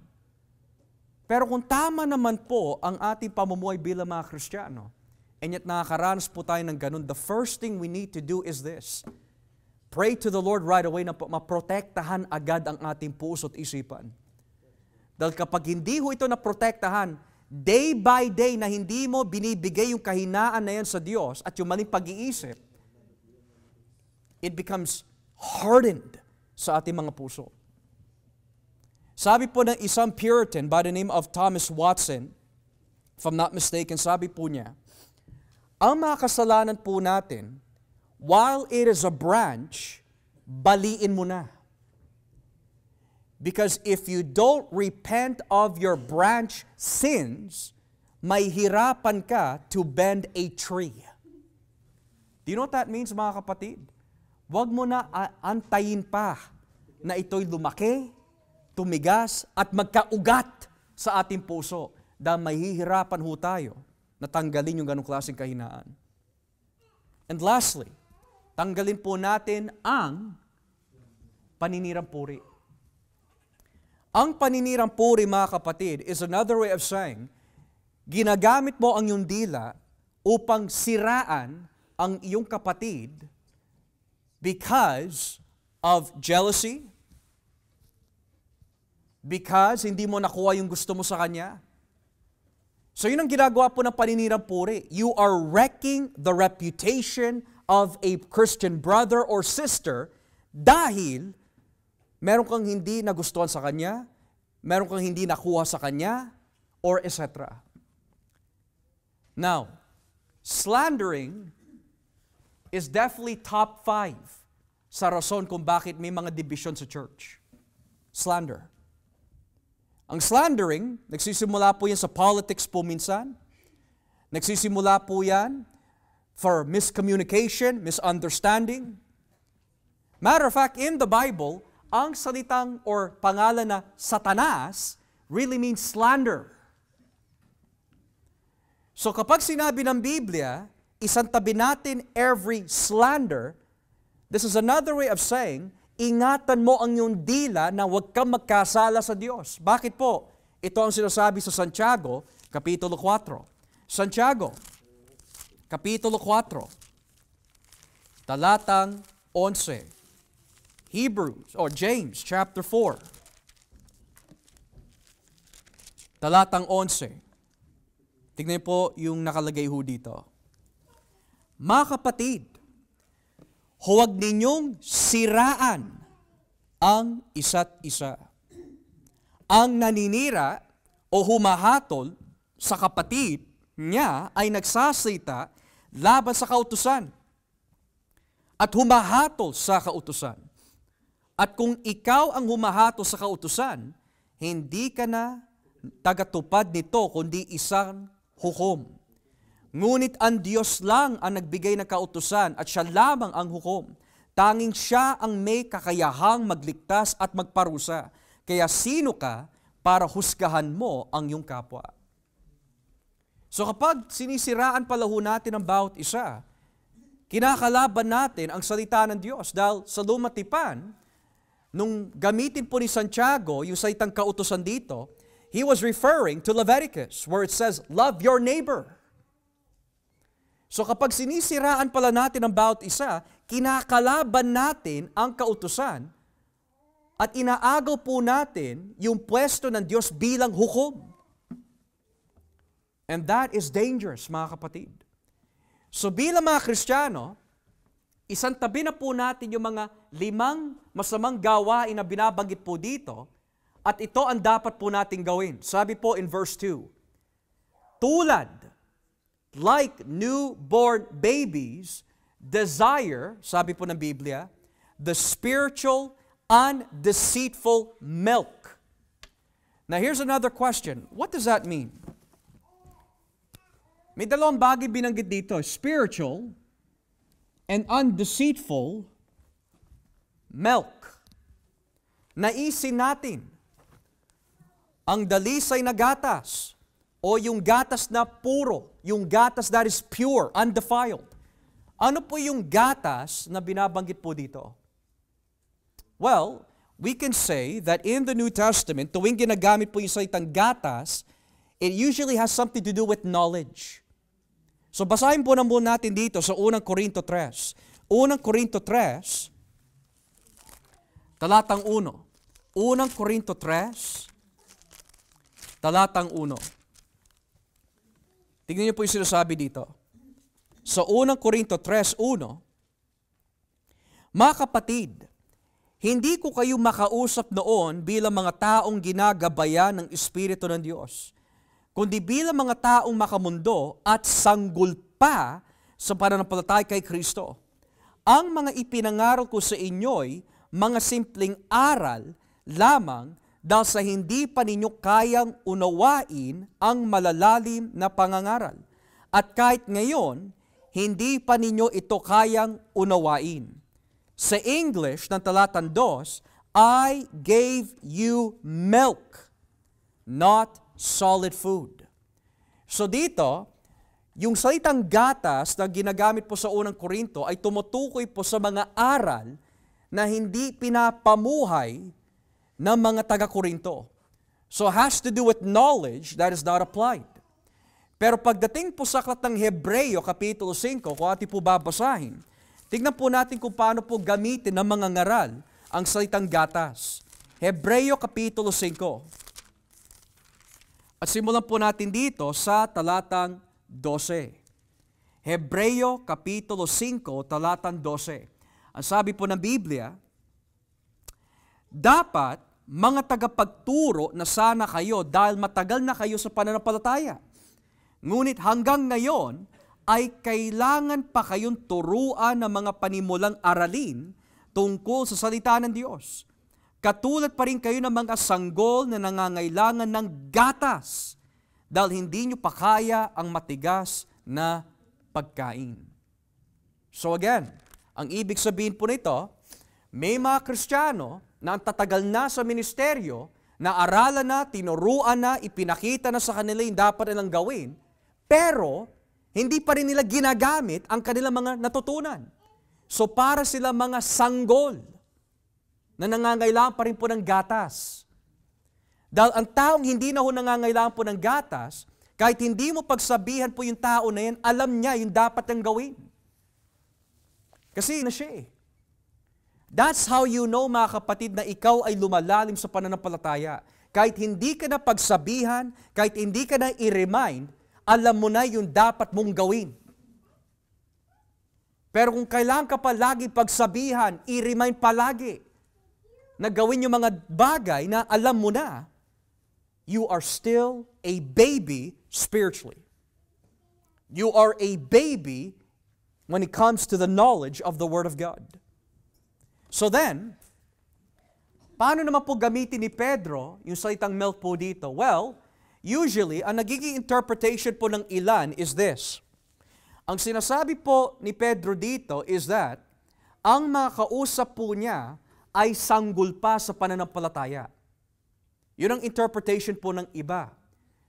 S1: Pero kung tama naman po ang ating pamumuhay bilang mga Kristiyano, and yet nakakaranas po tayo ng ganon, the first thing we need to do is this. Pray to the Lord right away na maprotektahan agad ang ating puso at isipan. Dahil kapag hindi ho ito naprotektahan, day by day na hindi mo binibigay yung kahinaan na yan sa Diyos at yung maling pag-iisip, it becomes hardened sa ating mga puso. Sabi po ng isang Puritan by the name of Thomas Watson, if I'm not mistaken, sabi po niya, ang mga kasalanan po natin, while it is a branch, baliin mo na. Because if you don't repent of your branch sins, may hirapan ka to bend a tree. Do you know what that means, mga kapatid? Huwag mo na antayin pa na ito'y lumaki, tumigas, at magkaugat sa ating puso. Dahil mahihirapan ho tayo na tanggalin yung ganong klaseng kahinaan. And lastly, tanggalin po natin ang paninirang puri. Ang paninirang puri, mga kapatid, is another way of saying, ginagamit mo ang iyong dila upang siraan ang iyong kapatid because of jealousy, because hindi mo nakuha yung gusto mo sa kanya. So yun ang ginagawa po ng paninirang puri. You are wrecking the reputation of a Christian brother or sister dahil meron kang hindi nagustuhan sa kanya, meron kang hindi nakuha sa kanya, or etc. Now, slandering is definitely top 5 sa rason kung bakit may mga division sa church. Slander. Ang slandering, nagsisimula po yan sa politics po minsan. Nagsisimula po yan for miscommunication, misunderstanding. Matter of fact, in the Bible, ang salitang or pangalan na Satanas really means slander. So kapag sinabi ng Biblia, isantabi natin every slander, this is another way of saying, ingatan mo ang iyong dila na huwag kang magkasala sa Diyos. Bakit po? Ito ang sinasabi sa Santiago, Kapitulo 4. Santiago, Kapitulo 4, talatang 11. Hebrews, or James, chapter 4, talatang 11. Tignan po yung nakalagay ho dito. Mga kapatid, huwag ninyong siraan ang isa't isa. Ang naninira o humahatol sa kapatid niya ay nagsasalita laban sa kautusan at humahatol sa kautusan. At kung ikaw ang humahatol sa kautusan, hindi ka na tagatupad nito kundi isang hukom. Ngunit ang Diyos lang ang nagbigay ng kautusan at siya lamang ang hukom. Tanging siya ang may kakayahang magligtas at magparusa. Kaya sino ka para husgahan mo ang iyong kapwa? So kapag sinisiraan pala ho natin ang bawat isa, kinakalaban natin ang salita ng Diyos. Dahil sa Lumang Tipan, nung gamitin po ni Santiago yung salitang kautusan dito, he was referring to Leviticus where it says, love your neighbor. So kapag sinisiraan pala natin ang bawat isa, kinakalaban natin ang kautusan at inaagaw po natin yung pwesto ng Diyos bilang hukom. And that is dangerous, mga kapatid. So bilang mga Kristiyano, isantabi na po natin yung mga 5 masamang gawain na binabanggit po dito at ito ang dapat po nating gawin. Sabi po in verse 2, tulad, like newborn babies, desire, sabi po ng Biblia, the spiritual, undeceitful milk. Now here's another question. What does that mean? May dalawang bagay binanggit dito, spiritual and undeceitful milk. Naisin natin ang dalisay na gatas o yung gatas na puro, yung gatas that is pure, undefiled. Ano po yung gatas na binabanggit po dito? Well, we can say that in the New Testament, tuwing ginagamit po yung salitang gatas, it usually has something to do with knowledge. So basahin po na muna natin dito sa 1 Corinto 3. 1 Corinto 3, talatang 1. 1 Corinto 3, talatang 1. Tingnan niyo po yung sinasabi dito. Sa 1 Corinto 3:1, mga kapatid, hindi ko kayo makausap noon bilang mga taong ginagabayan ng Espiritu ng Diyos, kundi bilang mga taong makamundo at sanggol pa sa pananampalataya kay Kristo. Ang mga ipinangaral ko sa inyo'y mga simpleng aral lamang dahil sa hindi pa ninyo kayang unawain ang malalalim na pangangaral. At kahit ngayon, hindi pa ninyo ito kayang unawain. Sa English ng talatang 2, I gave you milk, not solid food. So dito, yung salitang gatas na ginagamit po sa 1 Korinto ay tumutukoy po sa mga aral na hindi pinapamuhay ng mga taga-Korinto. So it has to do with knowledge that is not applied. Pero pagdating po sa aklat ng Hebreo, Kapitulo 5, kung ating po babasahin, tignan po natin kung paano po gamitin ng mga ngaral ang salitang gatas. Hebreo, Kapitulo 5. At simulan po natin dito sa talatang 12. Hebreo, Kapitulo 5, talatang 12. Ang sabi po ng Biblia, dapat mga tagapagturo na sana kayo dahil matagal na kayo sa pananampalataya. Ngunit hanggang ngayon ay kailangan pa kayong turuan ng mga panimulang aralin tungkol sa salita ng Diyos. Katulad pa rin kayo ng mga sanggol na nangangailangan ng gatas dahil hindi nyo pa kaya ang matigas na pagkain. So again, ang ibig sabihin po nito, may mga Kristiyano na ang tatagal na sa ministeryo, na aralan na, tinuruan na, ipinakita na sa kanila yung dapat nilang gawin, pero hindi pa rin nila ginagamit ang kanilang mga natutunan. So para sila mga sanggol na nangangailangan pa rin po ng gatas. Dahil ang taong hindi na ho nangangailangan po ng gatas, kahit hindi mo pagsabihan po yung tao na yan, alam niya yung dapat niyang gawin. Kasi na siya eh. That's how you know, mga kapatid, na ikaw ay lumalalim sa pananampalataya. Kahit hindi ka na pagsabihan, kahit hindi ka na i-remind, alam mo na yung dapat mong gawin. Pero kung kailangan ka palagi pagsabihan, i-remind palagi na gawin yung mga bagay na alam mo na, you are still a baby spiritually. You are a baby when it comes to the knowledge of the Word of God. So then, paano naman po gamitin ni Pedro yung salitang milk po dito? Well, usually, ang nagiging interpretation po ng ilan is this. Ang sinasabi po ni Pedro dito is that ang mga kausap po niya ay sanggol pa sa pananampalataya. Yun ang interpretation po ng iba.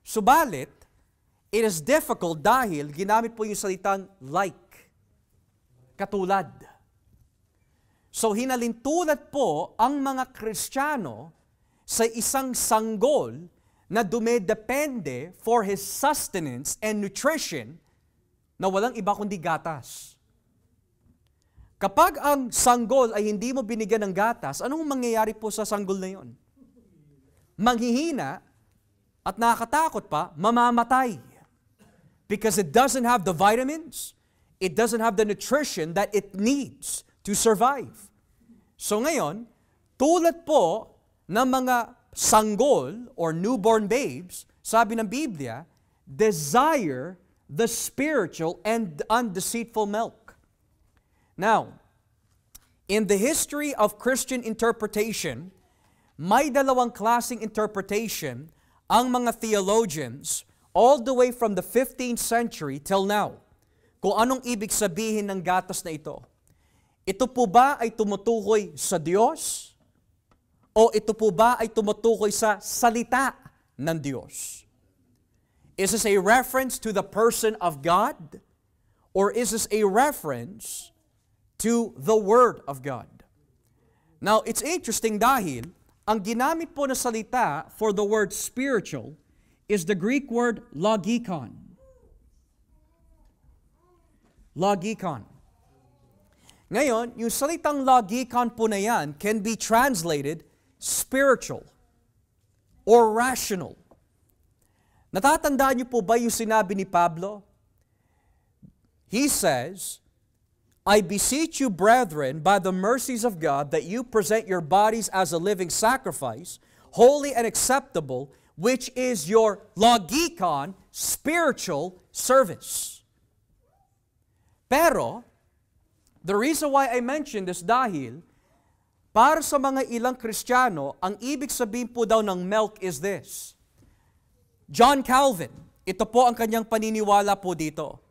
S1: Subalit, it is difficult dahil ginamit po yung salitang like, katulad. So hinalintulad po ang mga Kristiyano sa isang sanggol na dumedepende for his sustenance and nutrition na walang iba kundi gatas. Kapag ang sanggol ay hindi mo binigyan ng gatas, anong mangyayari po sa sanggol na yon? Manghihina at nakakatakot pa, mamamatay. Because it doesn't have the vitamins, it doesn't have the nutrition that it needs to survive. So ngayon, tulad po ng mga sanggol or newborn babes, sabi ng Biblia, desire the spiritual and undeceitful milk. Now, in the history of Christian interpretation, may dalawang klaseng interpretation ang mga theologians all the way from the 15th century till now kung anong ibig sabihin ng gatas na ito. Ito po ba ay tumutukoy sa Diyos? O ito po ba ay tumutukoy sa salita ng Diyos? Is this a reference to the person of God? Or is this a reference to the Word of God? Now, it's interesting dahil ang ginamit po na salita for the word spiritual is the Greek word logikon. Logikon. Ngayon, yung salitang logikon po na yan can be translated spiritual or rational. Natatandaan niyo po ba yung sinabi ni Pablo? He says, I beseech you, brethren, by the mercies of God, that you present your bodies as a living sacrifice, holy and acceptable, which is your logikon, spiritual service. Pero, the reason why I mention this dahil, para sa mga ilang Kristiyano, ang ibig sabihin po daw ng milk is this. John Calvin, ito po ang kanyang paniniwala po dito.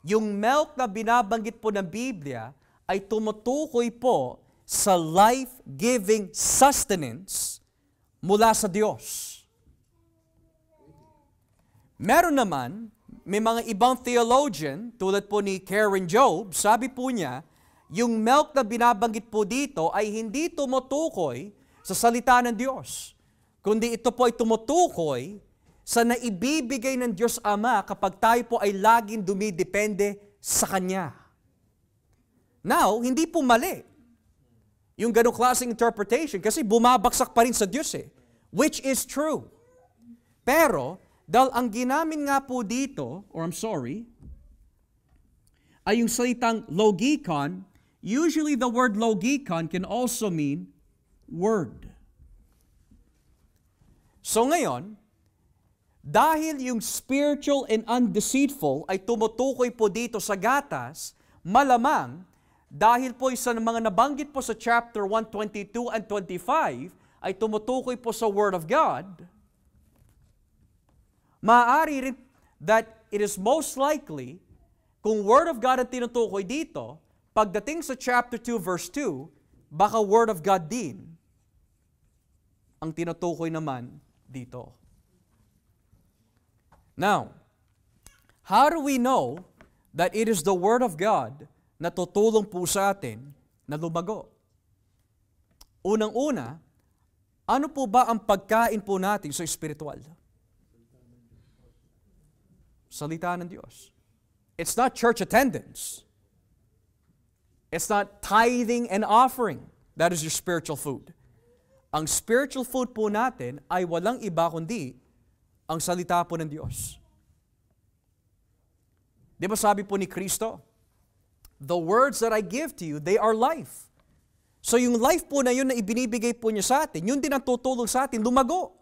S1: Yung milk na binabanggit po ng Biblia ay tumutukoy po sa life-giving sustenance mula sa Diyos. Meron naman, may mga ibang theologian, tulad po ni Karen Job, sabi po niya, yung milk na binabanggit po dito ay hindi tumutukoy sa salita ng Diyos, kundi ito po ay tumutukoy sa naibibigay ng Diyos Ama kapag tayo po ay laging dumidepende sa Kanya. Now, hindi po mali yung ganong klaseng interpretation kasi bumabagsak pa rin sa Diyos which is true. Pero, dahil ang ginamit nga po dito, ay yung salitang logikon, usually the word logikon can also mean word. So ngayon, dahil yung spiritual and undeceitful ay tumutukoy po dito sa gatas, malamang dahil po isa ng mga nabanggit po sa chapter 122 and 25 ay tumutukoy po sa Word of God, maaari rin that it is most likely, kung Word of God ang tinutukoy dito, pagdating sa chapter 2 verse 2, baka Word of God din ang tinutukoy naman dito. Now, how do we know that it is the Word of God na tutulong po sa atin na lumago? Unang-una, ano po ba ang pagkain po natin sa espiritual? Salita ng Diyos. It's not church attendance. It's not tithing and offering. That is your spiritual food. Ang spiritual food po natin ay walang iba kundi ang salita po ng Diyos. Di ba sabi po ni Kristo, the words that I give to you, they are life. So yung life po na yun na ibinibigay po niya sa atin, yun din ang tutulong sa atin, lumago.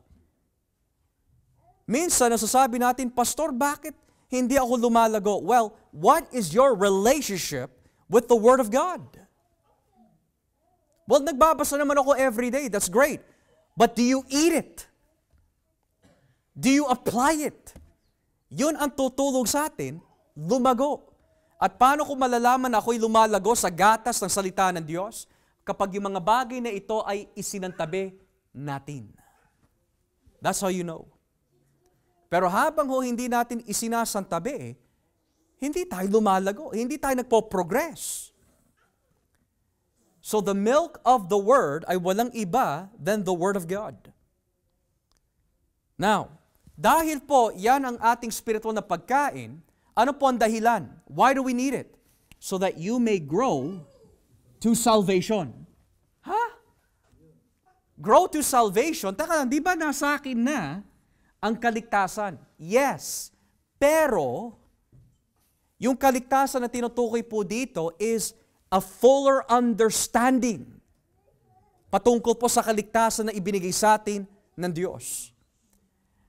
S1: Minsan, nasasabi natin, Pastor, bakit hindi ako lumalago? Well, what is your relationship with the Word of God? Well, nagbabasa naman ako every day. That's great. But do you eat it? Do you apply it? Yun ang tutulong sa atin, lumago. At paano ko malalaman na ako'y lumalago sa gatas ng salita ng Diyos? Kapag yung mga bagay na ito ay isinantabi natin. That's how you know. Pero habang hindi natin isinasantabi, hindi tayo lumalago, hindi tayo nagpo-progress. So the milk of the Word ay walang iba than the Word of God. Now, dahil po yan ang ating spiritual na pagkain, ano po ang dahilan? Why do we need it? So that you may grow to salvation. Ha? Grow to salvation? Taka lang, di ba nasa akin na ang kaligtasan? Yes. Pero, yung kaligtasan na tinutukoy po dito is a fuller understanding patungkol po sa kaligtasan na ibinigay sa atin ng Diyos.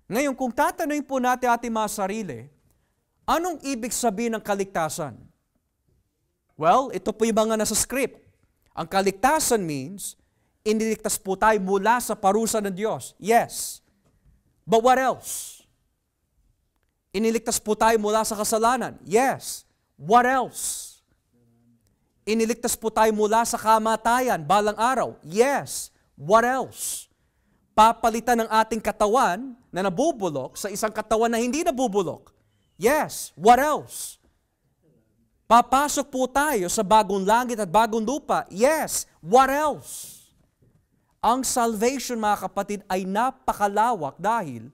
S1: Ngayon, kung tatanungin po natin ating mga sarili, anong ibig sabihin ng kaligtasan? Well, ito po yung mga nasa script. Ang kaligtasan means, iniligtas po tayo mula sa parusa ng Diyos. Yes. But what else? Iniligtas po tayo mula sa kasalanan. Yes. What else? Iniligtas po tayo mula sa kamatayan balang araw. Yes. What else? Papalitan ng ating katawan na nabubulok sa isang katawan na hindi nabubulok. Yes. What else? Papasok po tayo sa bagong langit at bagong lupa. Yes, what else? Ang salvation, mga kapatid, ay napakalawak dahil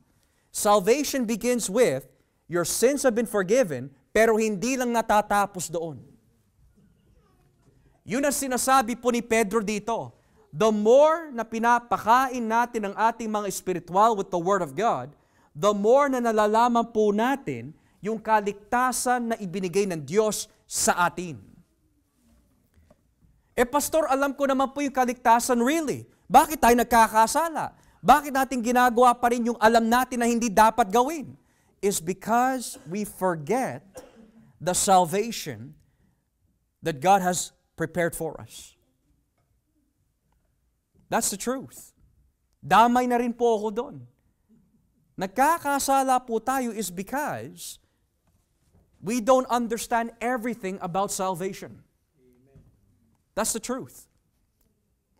S1: salvation begins with your sins have been forgiven, pero hindi lang natatapos doon. Yun ang sinasabi po ni Pedro dito. The more na pinapakain natin ang ating mga espiritual with the Word of God, the more na nalalaman po natin yung kaligtasan na ibinigay ng Diyos sa atin. Pastor, alam ko naman po yung kaligtasan really. Bakit tayo nagkakasala? Bakit natin ginagawa pa rin yung alam natin na hindi dapat gawin? Is because we forget the salvation that God has prepared for us. That's the truth. Damay na rin po ako doon. Nagkakasala po tayo is because we don't understand everything about salvation. That's the truth.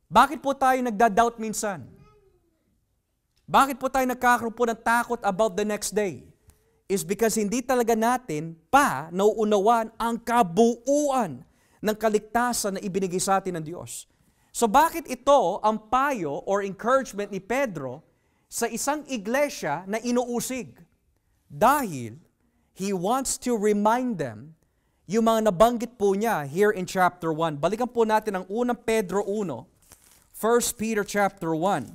S1: Bakit po tayo nagda-doubt minsan? Bakit po tayo nagkakaroon po ng takot about the next day? Is because hindi talaga natin pa nauunawaan ang kabuuan ng kaligtasan na ibinigay sa atin ng Diyos. So bakit ito ang payo or encouragement ni Pedro sa isang iglesia na inuusig? Dahil he wants to remind them yung mga nabanggit po niya here in chapter 1. Balikan po natin ang unang Pedro 1, 1 Peter chapter 1.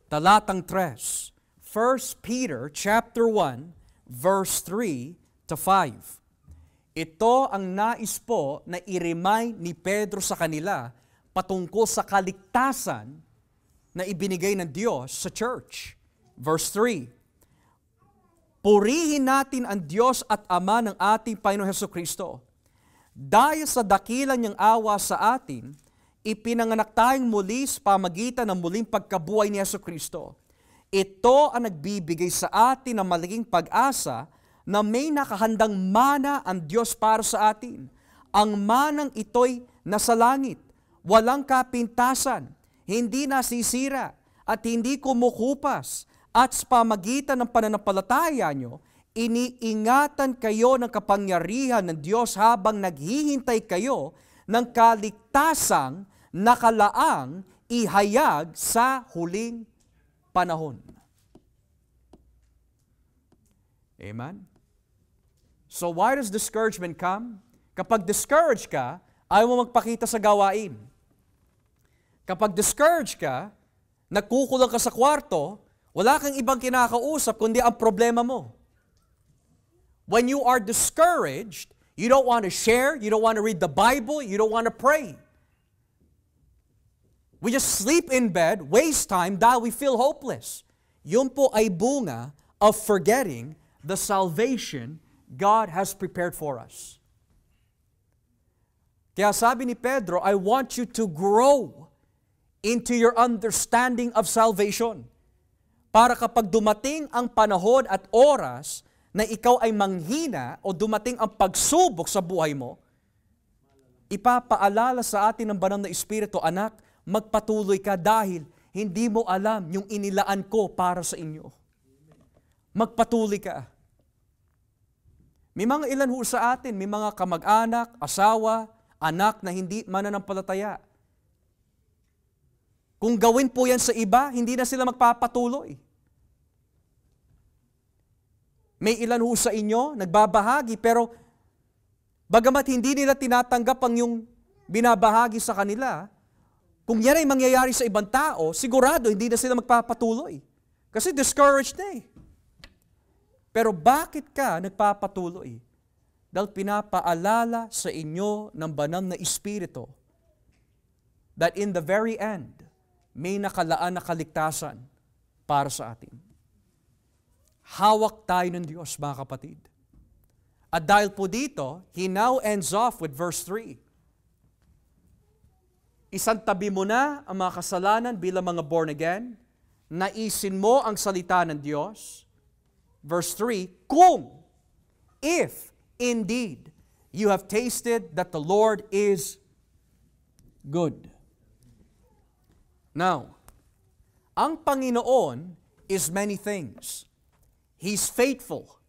S1: Talatang 3. 1 Peter chapter 1 verse 3 to 5. Ito ang nais po na i-remind ni Pedro sa kanila patungkol sa kaligtasan na ibinigay ng Diyos sa church. Verse 3. Purihin natin ang Diyos at Ama ng ating Panginoong Hesukristo. Dahil sa dakilang niyang awa sa atin, ipinanganak tayong muli sa pamagitan ng muling pagkabuhay ni Hesukristo. Ito ang nagbibigay sa atin ng malaking pag-asa na may nakahandang mana ang Diyos para sa atin. Ang manang ito'y nasa langit, walang kapintasan, hindi nasisira, at hindi kumukupas, at sa pamagitan ng pananampalataya nyo, iniingatan kayo ng kapangyarihan ng Diyos habang naghihintay kayo ng kaligtasang nakalaang ihayag sa huling panahon. Amen? So why does discouragement come? Kapag discouraged ka, ayaw mo magpakita sa gawain. Kapag discouraged ka, nagkukulang ka sa kwarto, wala kang ibang kinakausap kundi ang problema mo. When you are discouraged, you don't want to share, you don't want to read the Bible, you don't want to pray. We just sleep in bed, waste time dahil we feel hopeless. Yun po ay bunga of forgetting the salvation God has prepared for us. Kaya sabi ni Pedro, I want you to grow into your understanding of salvation. Para kapag dumating ang panahon at oras na ikaw ay manghina o dumating ang pagsubok sa buhay mo, ipapaalala sa atin ng banal na Espiritu, anak, magpatuloy ka dahil hindi mo alam yung inilaan ko para sa inyo. Magpatuloy ka. May mga ilan ho sa atin, may mga kamag-anak, asawa, anak na hindi mananampalataya. Kung gawin po yan sa iba, hindi na sila magpapatuloy. May ilan ho sa inyo, nagbabahagi, pero bagamat hindi nila tinatanggap ang yung binabahagi sa kanila, kung yan ay mangyayari sa ibang tao, sigurado hindi na sila magpapatuloy. Kasi discouraged na eh. Pero bakit ka nagpapatuloy? Dahil pinapaalala sa inyo ng banal na Espiritu that in the very end, may nakalaan na kaligtasan para sa atin. Hawak tayo ng Diyos, mga kapatid. At dahil po dito, he now ends off with verse 3. Isang tabi mo na ang mga kasalanan bilang mga born again, naisin mo ang salita ng Diyos. Verse 3, if indeed you have tasted that the Lord is good. Now, ang Panginoon is many things. He's faithful.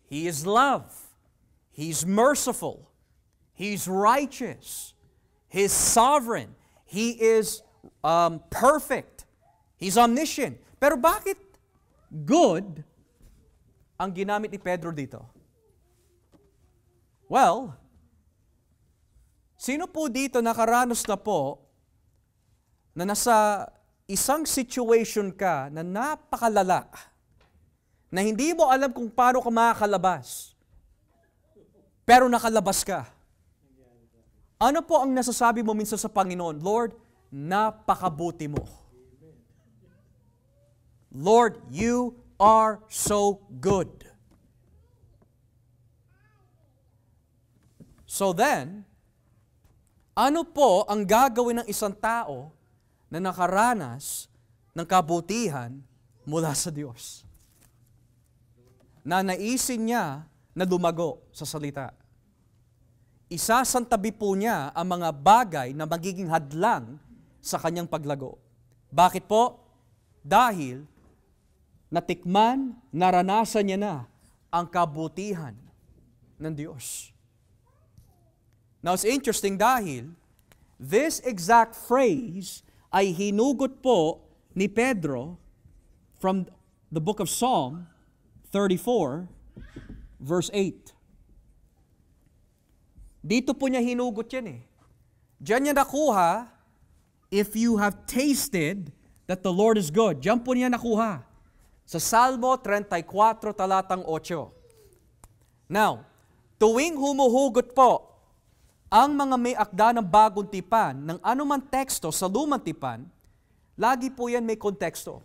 S1: He is love. He's merciful. He's righteous. He's sovereign. He is perfect. He's omniscient. Pero bakit good ang ginamit ni Pedro dito? Well, sino po dito nakaranas na po na nasa isang situation ka na napakalala, na hindi mo alam kung paano ka makakalabas, pero nakalabas ka? Ano po ang nasasabi mo minsan sa Panginoon? Lord, napakabuti mo. Lord, you are so good. So then, ano po ang gagawin ng isang tao na nakaranas ng kabutihan mula sa Diyos? Na naisin niya na lumago sa salita. Isasantabi po niya ang mga bagay na magiging hadlang sa kanyang paglago. Bakit po? Dahil natikman, naranasan niya na ang kabutihan ng Diyos. Now, it's interesting dahil this exact phrase ay hinugot po ni Pedro from the book of Psalm 34, verse 8. Dito po niya hinugot yan eh. Diyan niya nakuha, if you have tasted that the Lord is good. Diyan po niya nakuha. Sa Salmo 34, talatang 8. Now, tuwing humuhugot po ang mga may akda ng bagong tipan ng anuman teksto sa lumang tipan, lagi po yan may konteksto.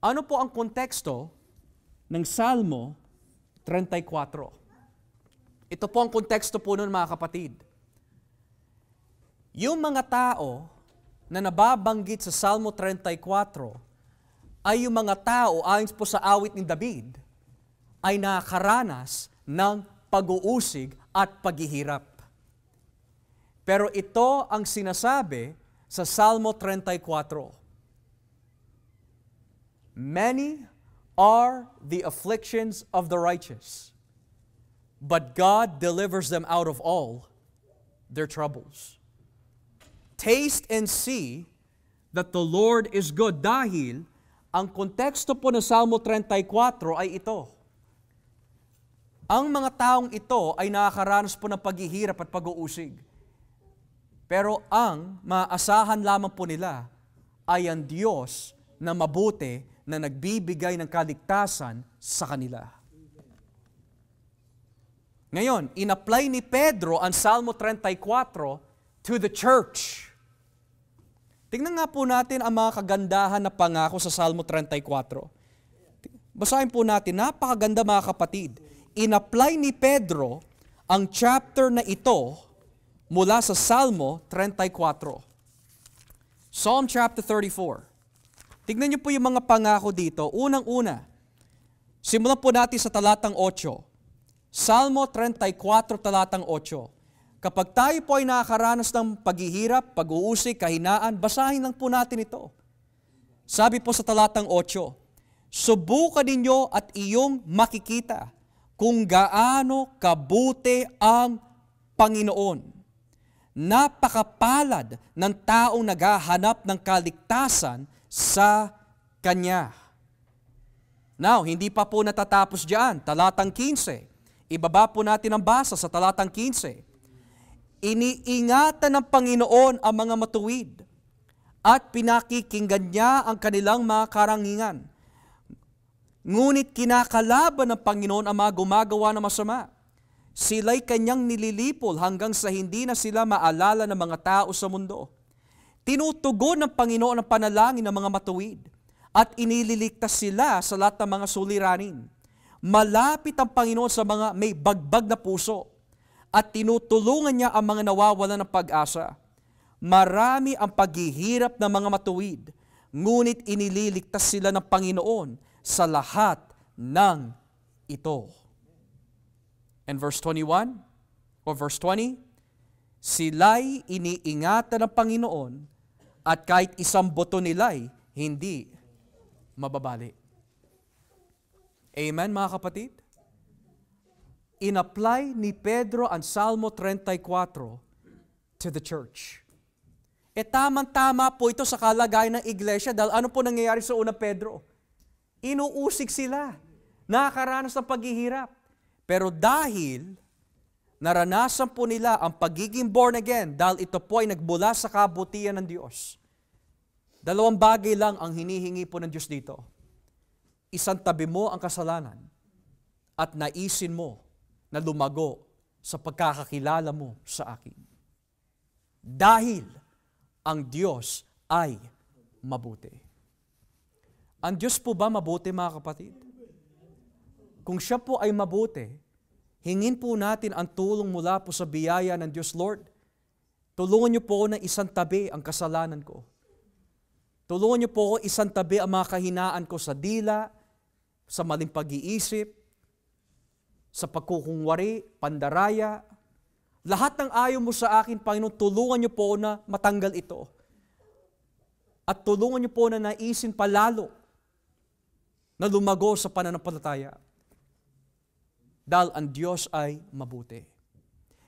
S1: Ano po ang konteksto ng Salmo 34? Ito po ang konteksto po nun, mga kapatid. Yung mga tao na nababanggit sa Salmo 34 ay yung mga tao, ayon po sa awit ni David, ay nakaranas ng pag-uusig at paghihirap. Pero ito ang sinasabi sa Salmo 34. Many are the afflictions of the righteous, but God delivers them out of all their troubles. Taste and see that the Lord is good. Dahil ang konteksto po ng Salmo 34 ay ito. Ang mga taong ito ay nakakaranas po ng paghihirap at pag-uusig. Pero ang maasahan lamang po nila ay ang Diyos na mabuti na nagbibigay ng kaligtasan sa kanila. Ngayon, in-apply ni Pedro ang Salmo 34 to the church. Tingnan nga po natin ang mga kagandahan na pangako sa Salmo 34. Basahin po natin, napakaganda mga kapatid. In-apply ni Pedro ang chapter na ito mula sa Salmo 34. Psalm chapter 34. Tignan niyo po yung mga pangako dito. Unang-una, simulan po natin sa talatang 8. Salmo 34, talatang 8. Kapag tayo po ay nakakaranas ng paghihirap, pag-uusig, kahinaan, basahin lang po natin ito. Sabi po sa talatang 8, subukan ninyo at iyong makikita kung gaano kabuti ang Panginoon. Napakapalad ng taong naghahanap ng kaligtasan sa Kanya. Now, hindi pa po natatapos diyan. Talatang 15. Ibaba po natin ang basa sa talatang 15. Iniingatan ng Panginoon ang mga matuwid at pinakikinggan niya ang kanilang mga karangingan. Ngunit kinakalaban ng Panginoon ang mga gumagawa ng masama. Sila'y kanyang nililipol hanggang sa hindi na sila maalala ng mga tao sa mundo. Tinutugon ng Panginoon ang panalangin ng mga matuwid at inililigtas sila sa lahat ng mga suliranin. Malapit ang Panginoon sa mga may bagbag na puso at tinutulungan niya ang mga nawawalan ng pag-asa. Marami ang paghihirap ng mga matuwid, ngunit inililigtas sila ng Panginoon sa lahat ng ito. And verse 21, o verse 20, sila'y iniingatan ng Panginoon at kahit isang boto nila'y hindi mababali. Amen, mga kapatid? In-apply ni Pedro ang Salmo 34 to the church. Tamang-tama po ito sa kalagayan ng iglesia dahil ano po nangyayari sa unang Pedro? Inuusig sila. Nakakaranas ng paghihirap. Pero dahil naranasan po nila ang pagiging born again, dahil ito po ay nagbula sa kabutihan ng Diyos. Dalawang bagay lang ang hinihingi po ng Diyos dito. Isang tabi mo ang kasalanan at naisin mo na lumago sa pagkakakilala mo sa akin. Dahil ang Diyos ay mabuti. Ang Diyos po ba mabuti, mga kapatid? Kung siya po ay mabuti, hingin po natin ang tulong mula po sa biyaya ng Diyos. Lord, tulungan niyo po na isang tabi ang kasalanan ko. Tulungan niyo po ako isang tabi ang mga kahinaan ko sa dila, sa maling pag-iisip, sa pagkukungwari, pandaraya. Lahat ng ayaw mo sa akin, Panginoon, tulungan niyo po na matanggal ito. At tulungan niyo po na naisin palalo na lumago sa pananampalataya. Dahil ang Diyos ay mabuti.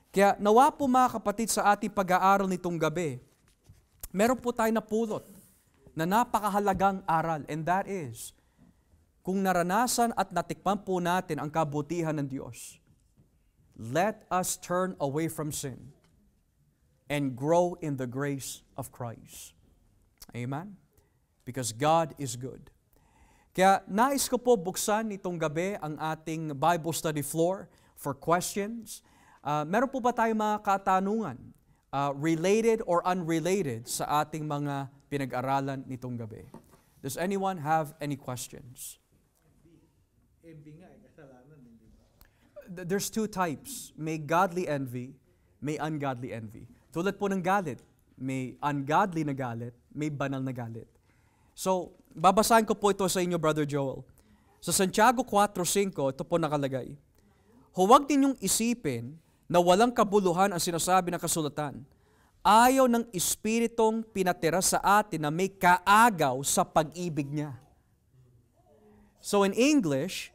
S1: Kaya nawa po, mga kapatid, sa ating pag-aaral nitong gabi, meron po tayo napulot na napakahalagang aral, and that is, kung naranasan at natikpan po natin ang kabutihan ng Diyos, let us turn away from sin and grow in the grace of Christ. Amen? Because God is good. Kaya nais ko po buksan itong gabi ang ating Bible study floor for questions. Meron po ba tayong mga katanungan related or unrelated sa ating mga pinag-aralan nitong gabi? Does anyone have any questions?
S2: Envy nga, kasalanan, hindi ba?
S1: There's two types. May godly envy, may ungodly envy. Tulad po ng galit, may ungodly na galit, may banal na galit. So, babasahin ko po ito sa inyo, Brother Joel. Sa Santiago 4:5, ito po nakalagay. Huwag ninyong isipin na walang kabuluhan ang sinasabi ng kasulatan. Ayaw ng Espiritong pinatira sa atin na may kaagaw sa pag-ibig niya. So in English,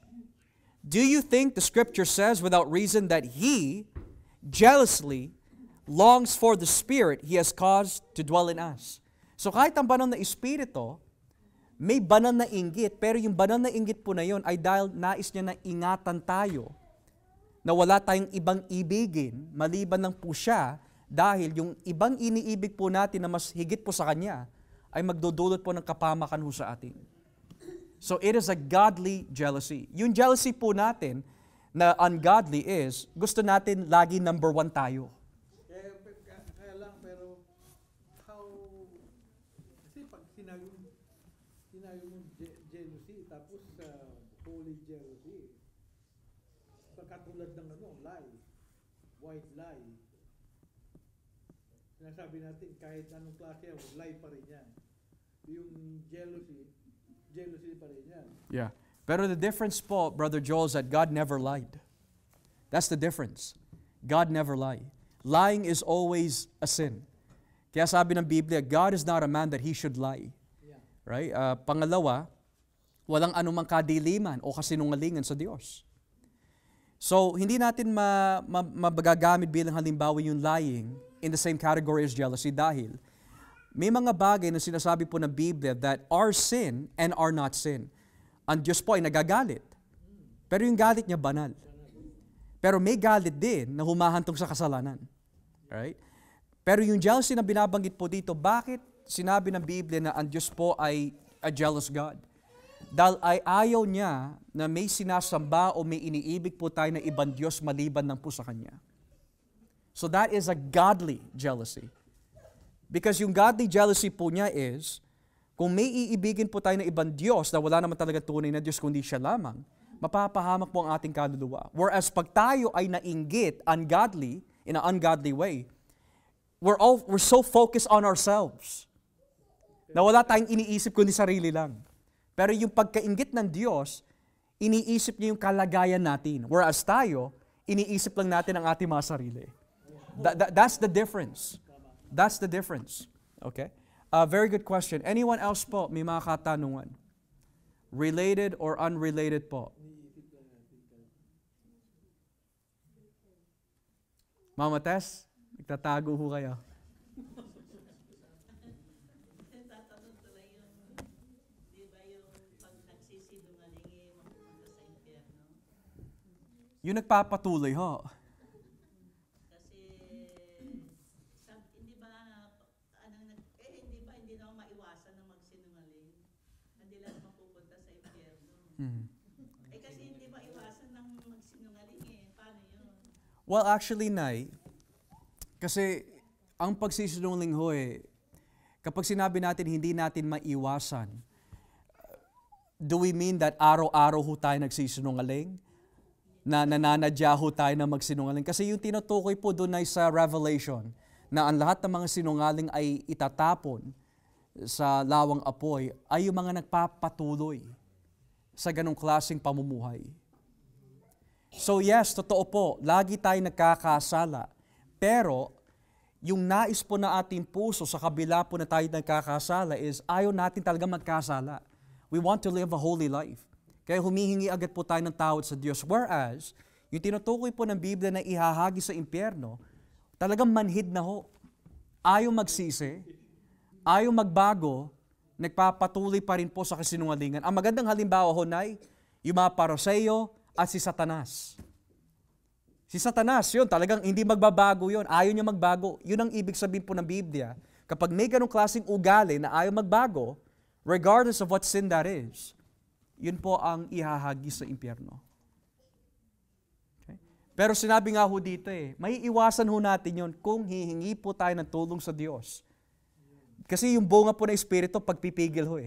S1: do you think the Scripture says without reason that He jealously longs for the Spirit He has caused to dwell in us? So kahit ang banal na Espiritu, may banal na inggit, pero yung banal na inggit po na yun ay dahil nais niya na ingatan tayo na wala tayong ibang ibigin maliban lang po siya dahil yung ibang iniibig po natin na mas higit po sa Kanya ay magdudulot po ng kapamakan ho sa atin. So it is a godly jealousy. Yung jealousy po natin na ungodly is gusto natin lagi number one tayo.
S2: Kaya lang, pero how, kasi pag sinabi mong jealousy, tapos holy jealousy, pagkatulad ng lie, white lie, sinasabi natin kahit anong klase yan, lie pa rin yan. Yung jealousy pa rin yan.
S1: Yeah. Pero the difference po, Brother Joel, is that God never lied. That's the difference. God never lied. Lying is always a sin. Kaya sabi ng Biblia, God is not a man that He should lie. Right? Pangalawa, walang anumang kadiliman o kasinungalingan sa Diyos. So, hindi natin magagamit bilang halimbawa yung lying in the same category as jealousy dahil may mga bagay na sinasabi po ng Biblia that are sin and are not sin. Ang Diyos po ay nagagalit. Pero yung galit niya banal. Pero may galit din na humahantong sa kasalanan. Right? Pero yung jealousy na binabanggit po dito, bakit sinabi ng Biblia na ang Diyos po ay a jealous God? Dahil ay ayaw niya na may sinasamba o may iniibig po tayo na ibang Diyos maliban lang po sa Kanya. So that is a godly jealousy. Because yung godly jealousy po niya is, kung may iibigin po tayo ng ibang Diyos na wala naman talaga tunay na Diyos kundi siya lamang, mapapahamak po ang ating kaluluwa. Whereas pag tayo ay nainggit, ungodly, in an ungodly way, we're so focused on ourselves na wala tayong iniisip kundi sarili lang. Pero yung pagkainggit ng Diyos, iniisip niya yung kalagayan natin. Whereas tayo, iniisip lang natin ang ating mga sarili. That's the difference. That's the difference. Okay? Very good question. Anyone else po may mga katanungan? Related or unrelated po? Mama Tess, nagtatago ho kayo.
S3: Tatanong tuloy yung, di ba yung pag nagsisinungaling mapupunta sa impyerno?
S1: Yung nagpapatuloy ho.
S3: Kasi, hindi ba, hindi naman maiwasan na magsinungaling? Hindi lang mapupunta sa impyerno. Kasi hindi maiwasan ng magsinungaling Paano yun?
S1: Well, actually, Nay, kasi ang pagsisinungaling ho kapag sinabi natin hindi natin maiwasan, do we mean that araw-araw ho tayo nagsisinungaling? Na nananadya ho tayo na magsinungaling? Kasi yung tinutukoy po doon ay sa Revelation, na ang lahat ng mga sinungaling ay itatapon sa lawang apoy, ay yung mga nagpapatuloy sa ganong klaseng pamumuhay. So yes, totoo po, lagi tayo nagkakasala. Pero, yung nais po na ating puso sa kabila po na tayo nagkakasala is ayaw natin talaga magkasala. We want to live a holy life. Kaya humihingi agad po tayo ng tawad sa Diyos. Whereas, yung tinutukoy po ng Biblia na ihahagi sa impyerno, talagang manhid na ho. Ayaw magsisi, ayaw magbago, nagpapatuloy pa rin po sa kasinungalingan. Ang magandang halimbawa ho, Nay, yung mga Pariseo at si Satanas. Si Satanas, yun, talagang hindi magbabago yun. Ayaw niya magbago. Yun ang ibig sabihin po ng Biblia. Kapag may ganong klaseng ugali na ayaw magbago, regardless of what sin that is, yun po ang ihahagi sa impyerno. Okay? Pero sinabi nga ho dito may iwasan ho natin yun kung hihingi po tayo ng tulong sa Diyos. Kasi yung bunga po ng Espiritu, pagpipigil ho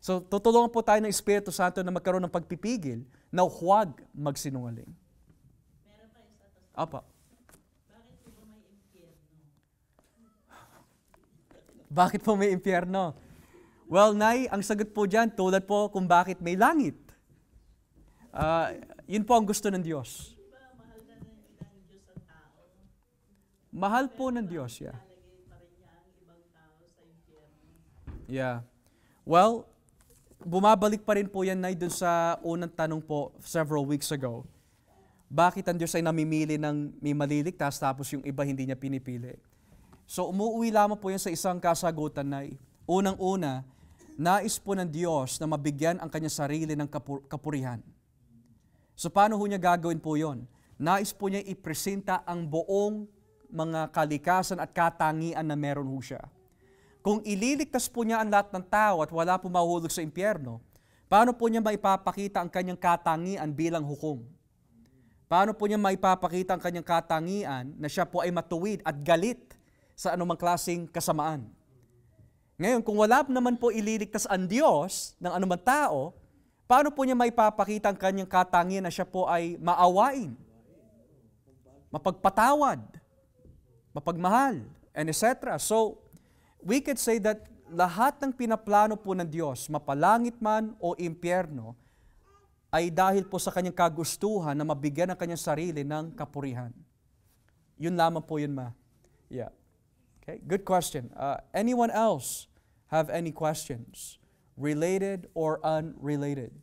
S1: So, tutulungan po tayo ng Espiritu Santo na magkaroon ng pagpipigil na huwag magsinungaling.
S3: Meron pa isa to.
S1: Apa.
S3: Bakit po ba may impyerno?
S1: Bakit po may impyerno? Well, Nay, ang sagot po dyan, tulad po kung bakit may langit. Yun po ang gusto ng Diyos.
S3: Di ba mahal na ng Diyos ang tao?
S1: Mahal po ng Diyos, yeah.
S3: Lalagay pa rin niya ang ibang tao sa impyerno.
S1: Yeah. Well, bumabalik pa rin po yan, Nay, dun sa unang tanong po several weeks ago. Bakit ang Diyos ay namimili ng may maliligtas tapos yung iba hindi niya pinipili? So, umuwi lamang po yan sa isang kasagutan, Nay. Unang-una, nais po ng Diyos na mabigyan ang kanyang sarili ng kapurihan. So paano ho niya gagawin po yon? Nais po niya ipresenta ang buong mga kalikasan at katangian na meron ho siya. Kung ililigtas po niya ang lahat ng tao at wala po mahuhulog sa impyerno, paano po niya maipapakita ang kanyang katangian bilang hukom? Paano po niya maipapakita ang kanyang katangian na siya po ay matuwid at galit sa anumang klaseng kasamaan? Ngayon, kung wala naman po ililigtas ang Diyos ng anumang tao, paano po niya maipapakita ang kanyang katangian na siya po ay maawain, mapagpatawad, mapagmahal, and etc. So, we could say that lahat ng pinaplano po ng Diyos, mapalangit man o impyerno, ay dahil po sa kanyang kagustuhan na mabigyan ang kanyang sarili ng kapurihan. Yun lamang po yun, Ma. Yeah. Okay, good question. Anyone else have any questions, related or unrelated?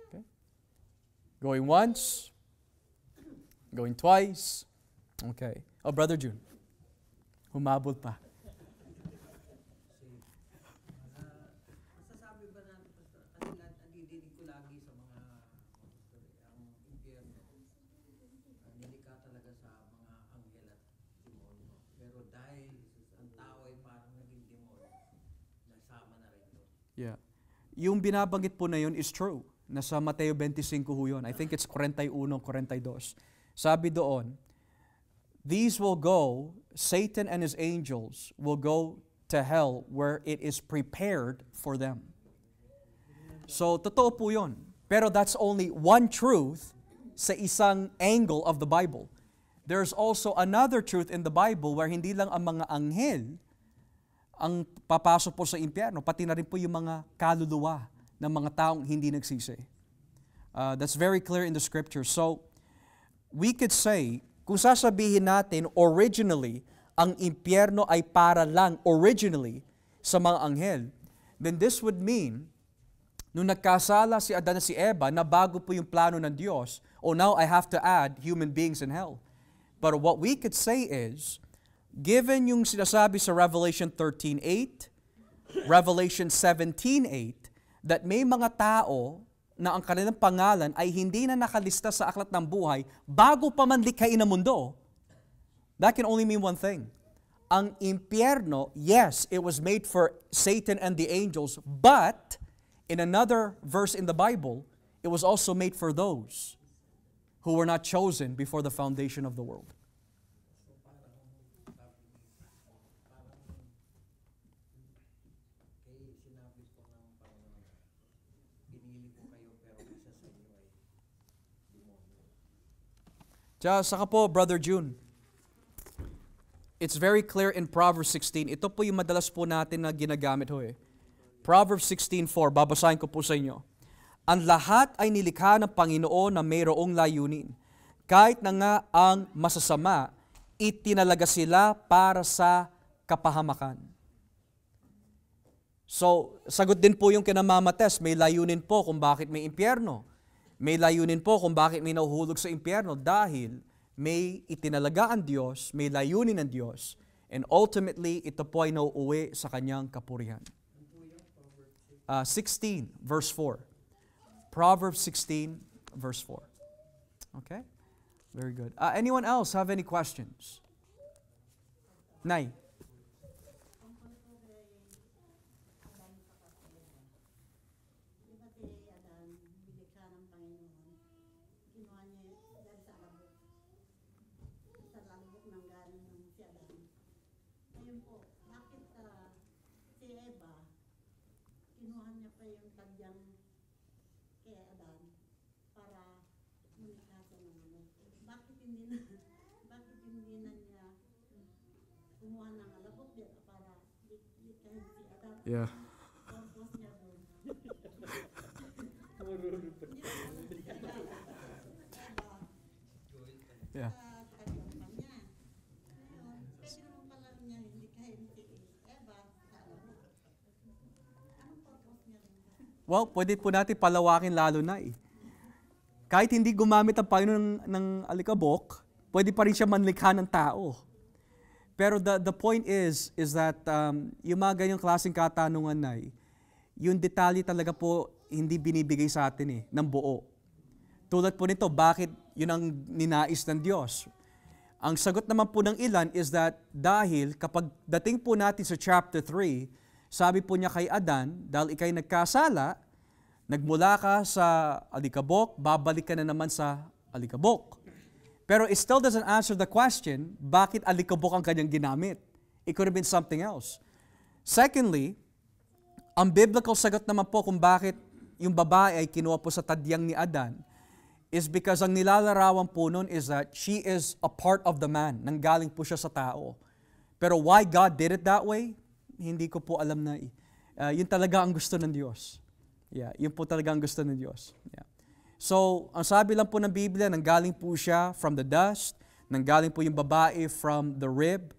S1: Okay. Going once, going twice. Okay. Oh, Brother June. Humabol pa.
S4: Masasabi ba natin, Pastor, kasi nadidinig ko lagi sa mga ang impyerno, nilikha talaga sa mga anghel at demonyo. Pero dahil ang tao ay parang naging demonyo, nasama na rin doon.
S1: Yeah. Yung binabanggit po na yun is true. Nasa Mateo 25 ho yun. I think it's 41, 42. Sabi doon, these will go, Satan and his angels will go to hell where it is prepared for them. So, totoo po yun. Pero that's only one truth sa isang angle of the Bible. There's also another truth in the Bible where hindi lang ang mga anghel ang papasok po sa impyerno, pati na rin po yung mga kaluluwa ng mga taong hindi nagsisi. That's very clear in the scripture. So, we could say, kung sasabihin natin originally, ang impyerno ay para lang originally sa mga anghel, then this would mean Nung nagkasala si Adan at si Eva, na bago po yung plano ng Diyos, oh, now I have to add human beings in hell. But what we could say is, given yung sinasabi sa Revelation 13:8, Revelation 17:8, that may mga tao na ang kanilang pangalan ay hindi na nakalista sa aklat ng buhay bago pa man likhain ang mundo, that can only mean one thing. Ang impyerno, yes, it was made for Satan and the angels, but in another verse in the Bible, it was also made for those who were not chosen before the foundation of the world.
S4: Sinabi po ng Panginoon, pinili ko kayo pero isa sa inyo ay demonyo.
S1: Saka po, Brother June, it's very clear in Proverbs 16. Ito po yung madalas po natin na ginagamit ho eh. Proverbs 16:4, babasahin ko po sa inyo. Ang lahat ay nilikha ng Panginoon na mayroong layunin. Kahit na nga ang masasama, itinalaga sila para sa kapahamakan. So, sagot din po yung kinamamates, may layunin po kung bakit may impyerno. May layunin po kung bakit may nahuhulog sa impyerno dahil may itinalaga ang Diyos, may layunin ng Diyos, and ultimately, ito po ay nauuwi sa kanyang kapurihan. 16, verse 4. Proverbs 16, verse 4. Okay? Very good. Anyone else have any questions? Nay.
S5: Kinuha niya pa yung tadyang kay Adan para munikha siya ng ano. Bakit hindi na niya kumuha ng alabok niya para likhahin si Adan?
S1: Yeah.
S5: Purpose niya doon.
S1: Yeah.
S5: Tadyang pa niya. Ngayon, pwede naman pala niya likhahin si Eva sa alabok. Anong purpose niya doon?
S1: Well, pwede po natin palawakin lalo na eh. Kahit hindi gumamit ang Panginoon ng alikabok, pwede pa rin siya manlikha ng tao. Pero the point is that yung mga ganyang klaseng katanungan na yung detalye talaga po hindi binibigay sa atin eh, ng buo. Tulad po nito, bakit yun ang ninais ng Diyos? Ang sagot naman po ng ilan is that dahil kapag dating po natin sa chapter 3, sabi po niya kay Adan, dahil ikay nagkasala, nagmula ka sa alikabok, babalik ka na naman sa alikabok. Pero it still doesn't answer the question, bakit alikabok ang kanyang ginamit? It could have been something else. Secondly, ang biblical sagot naman po kung bakit yung babae ay kinuha po sa tadyang ni Adan is because ang nilalarawan po nun is that she is a part of the man. Nanggaling po siya sa tao. Pero why God did it that way? Hindi ko po alam na yun talaga ang gusto ng Diyos. Yeah, yun po talaga ang gusto ng Diyos. Yeah. So, ang sabi lang po ng Biblia, nanggaling po siya from the dust, nanggaling po yung babae from the rib.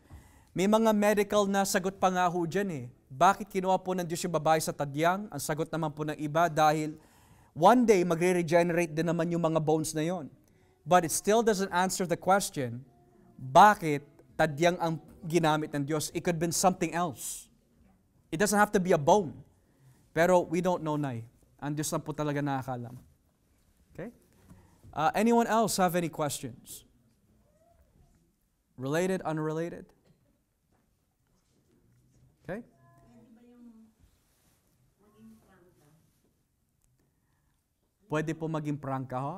S1: May mga medical na sagot pa nga ho dyan eh. Bakit kinuha po ng Diyos yung babae sa tadyang? Ang sagot naman po ng iba dahil one day magre-regenerate din naman yung mga bones na yon. But it still doesn't answer the question, bakit tadyang ang ginamit ng Diyos? It could have been something else. It doesn't have to be a bone. Pero we don't know, Nay. Ang Diyos lang po talaga nakakalam. Okay? Anyone else have any questions? Related, unrelated? Okay?
S5: Pwede ba yung maging prangka?
S1: Pwede po maging prangka ho?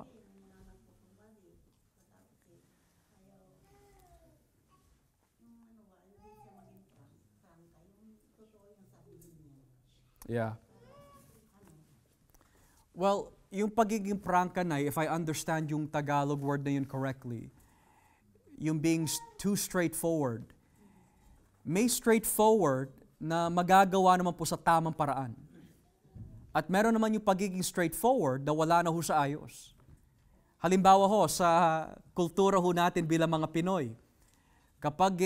S1: Yeah. Well, yung pagiging prangka na, if I understand yung Tagalog word na yun correctly, yung being too straightforward, may straightforward na magagawa naman po sa tamang paraan. At meron naman yung pagiging straightforward na wala na ho sa ayos. Halimbawa ho, sa kultura ho natin bilang mga Pinoy, kapag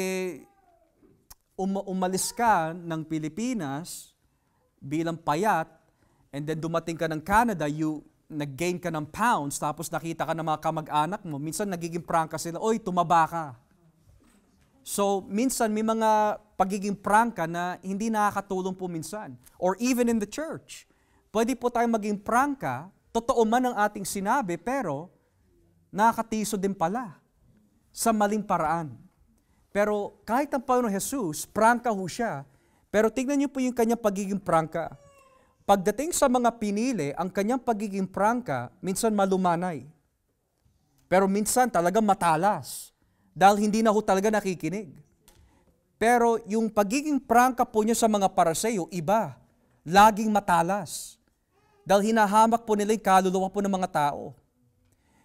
S1: umalis ka ng Pilipinas bilang payat, and then dumating ka ng Canada, nag-gain ka ng pounds, tapos nakita ka ng mga kamag-anak mo, minsan nagiging prangka sila, oy, tumaba ka. So, minsan may mga pagiging prangka na hindi nakakatulong po minsan. Or even in the church. Pwede po tayong maging prangka, totoo man ang ating sinabi, pero nakakatiso din pala sa maling paraan. Pero kahit ang Panginoon Jesus, prangka ho siya, pero tignan niyo po yung kanyang pagiging prangka. Pagdating sa mga pinili, ang kanyang pagiging prangka, minsan malumanay. Pero minsan talaga matalas. Dahil hindi na ho talaga nakikinig. Pero yung pagiging prangka po niya sa mga Pariseo, iba. Laging matalas. Dahil hinahamak po nila yung kaluluwa po ng mga tao.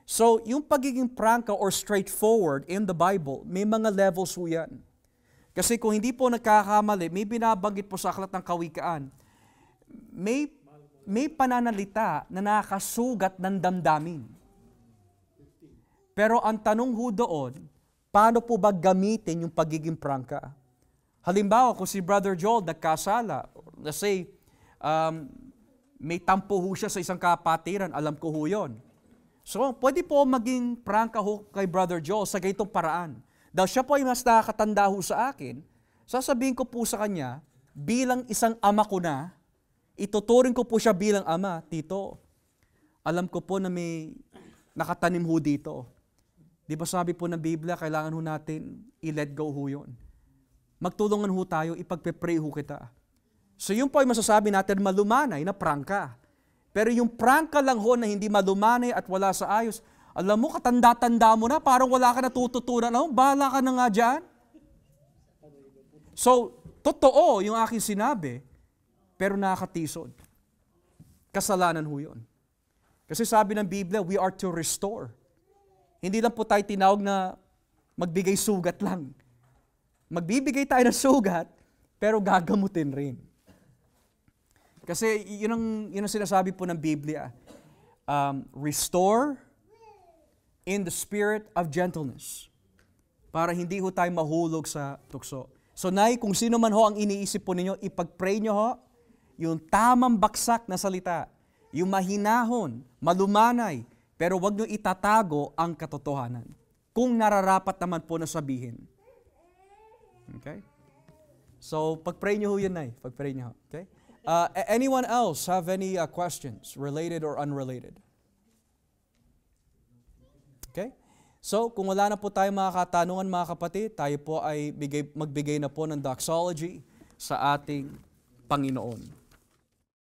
S1: So, yung pagiging prangka or straightforward in the Bible, may mga levels po yan. Kasi kung hindi po nagkakamali, may binabanggit po sa Aklat ng Kawikaan, may pananalita na nakakasugat ng damdamin. Pero ang tanong ho doon, paano po ba gamitin yung pagiging prangka? Halimbawa, kung si Brother Joel nagkasala, let's say, may tampo ho siya sa isang kapatiran, alam ko ho yun. So, pwede po maging prangka ho kay Brother Joel sa ganitong paraan. Dahil siya po ay mas nakakatanda ho sa akin, sasabihin ko po sa kanya, bilang isang ama ko na, ituturing ko po siya bilang ama, Tito, alam ko po na may nakatanim ho dito. Di ba sabi po ng Biblia, kailangan ho natin i-let go ho yun. Magtulungan ho tayo, ipagpe-pray ho kita. So yun po ay masasabi natin malumanay na prangka. Pero yung prangka lang ho na hindi malumanay at wala sa ayos, alam mo, katanda-tanda mo na, parang wala ka natututunan. Oh, bahala ka na nga dyan. So, totoo yung aking sinabi, pero nakakatisod. Kasalanan ho yun. Kasi sabi ng Biblia, we are to restore. Hindi lang po tayo tinawag na magbigay sugat lang. Magbibigay tayo ng sugat, pero gagamutin rin. Kasi yun ang sinasabi po ng Biblia. Restore in the spirit of gentleness. Para hindi ho tayo mahulog sa tukso. So, Nay, kung sino man ho ang iniisip po ninyo, ipag-pray nyo ho, yung tamang baksak na salita, yung mahinahon, malumanay, pero wag nyo itatago ang katotohanan. Kung nararapat naman po na sabihin. Okay? So, pag-pray nyo ho yun, Nay. Pag-pray nyo ho. Okay? Anyone else have any questions, related or unrelated? Okay? So, kung wala na po tayo mga katanungan, mga kapatid, tayo po ay magbigay na po ng doxology sa ating Panginoon.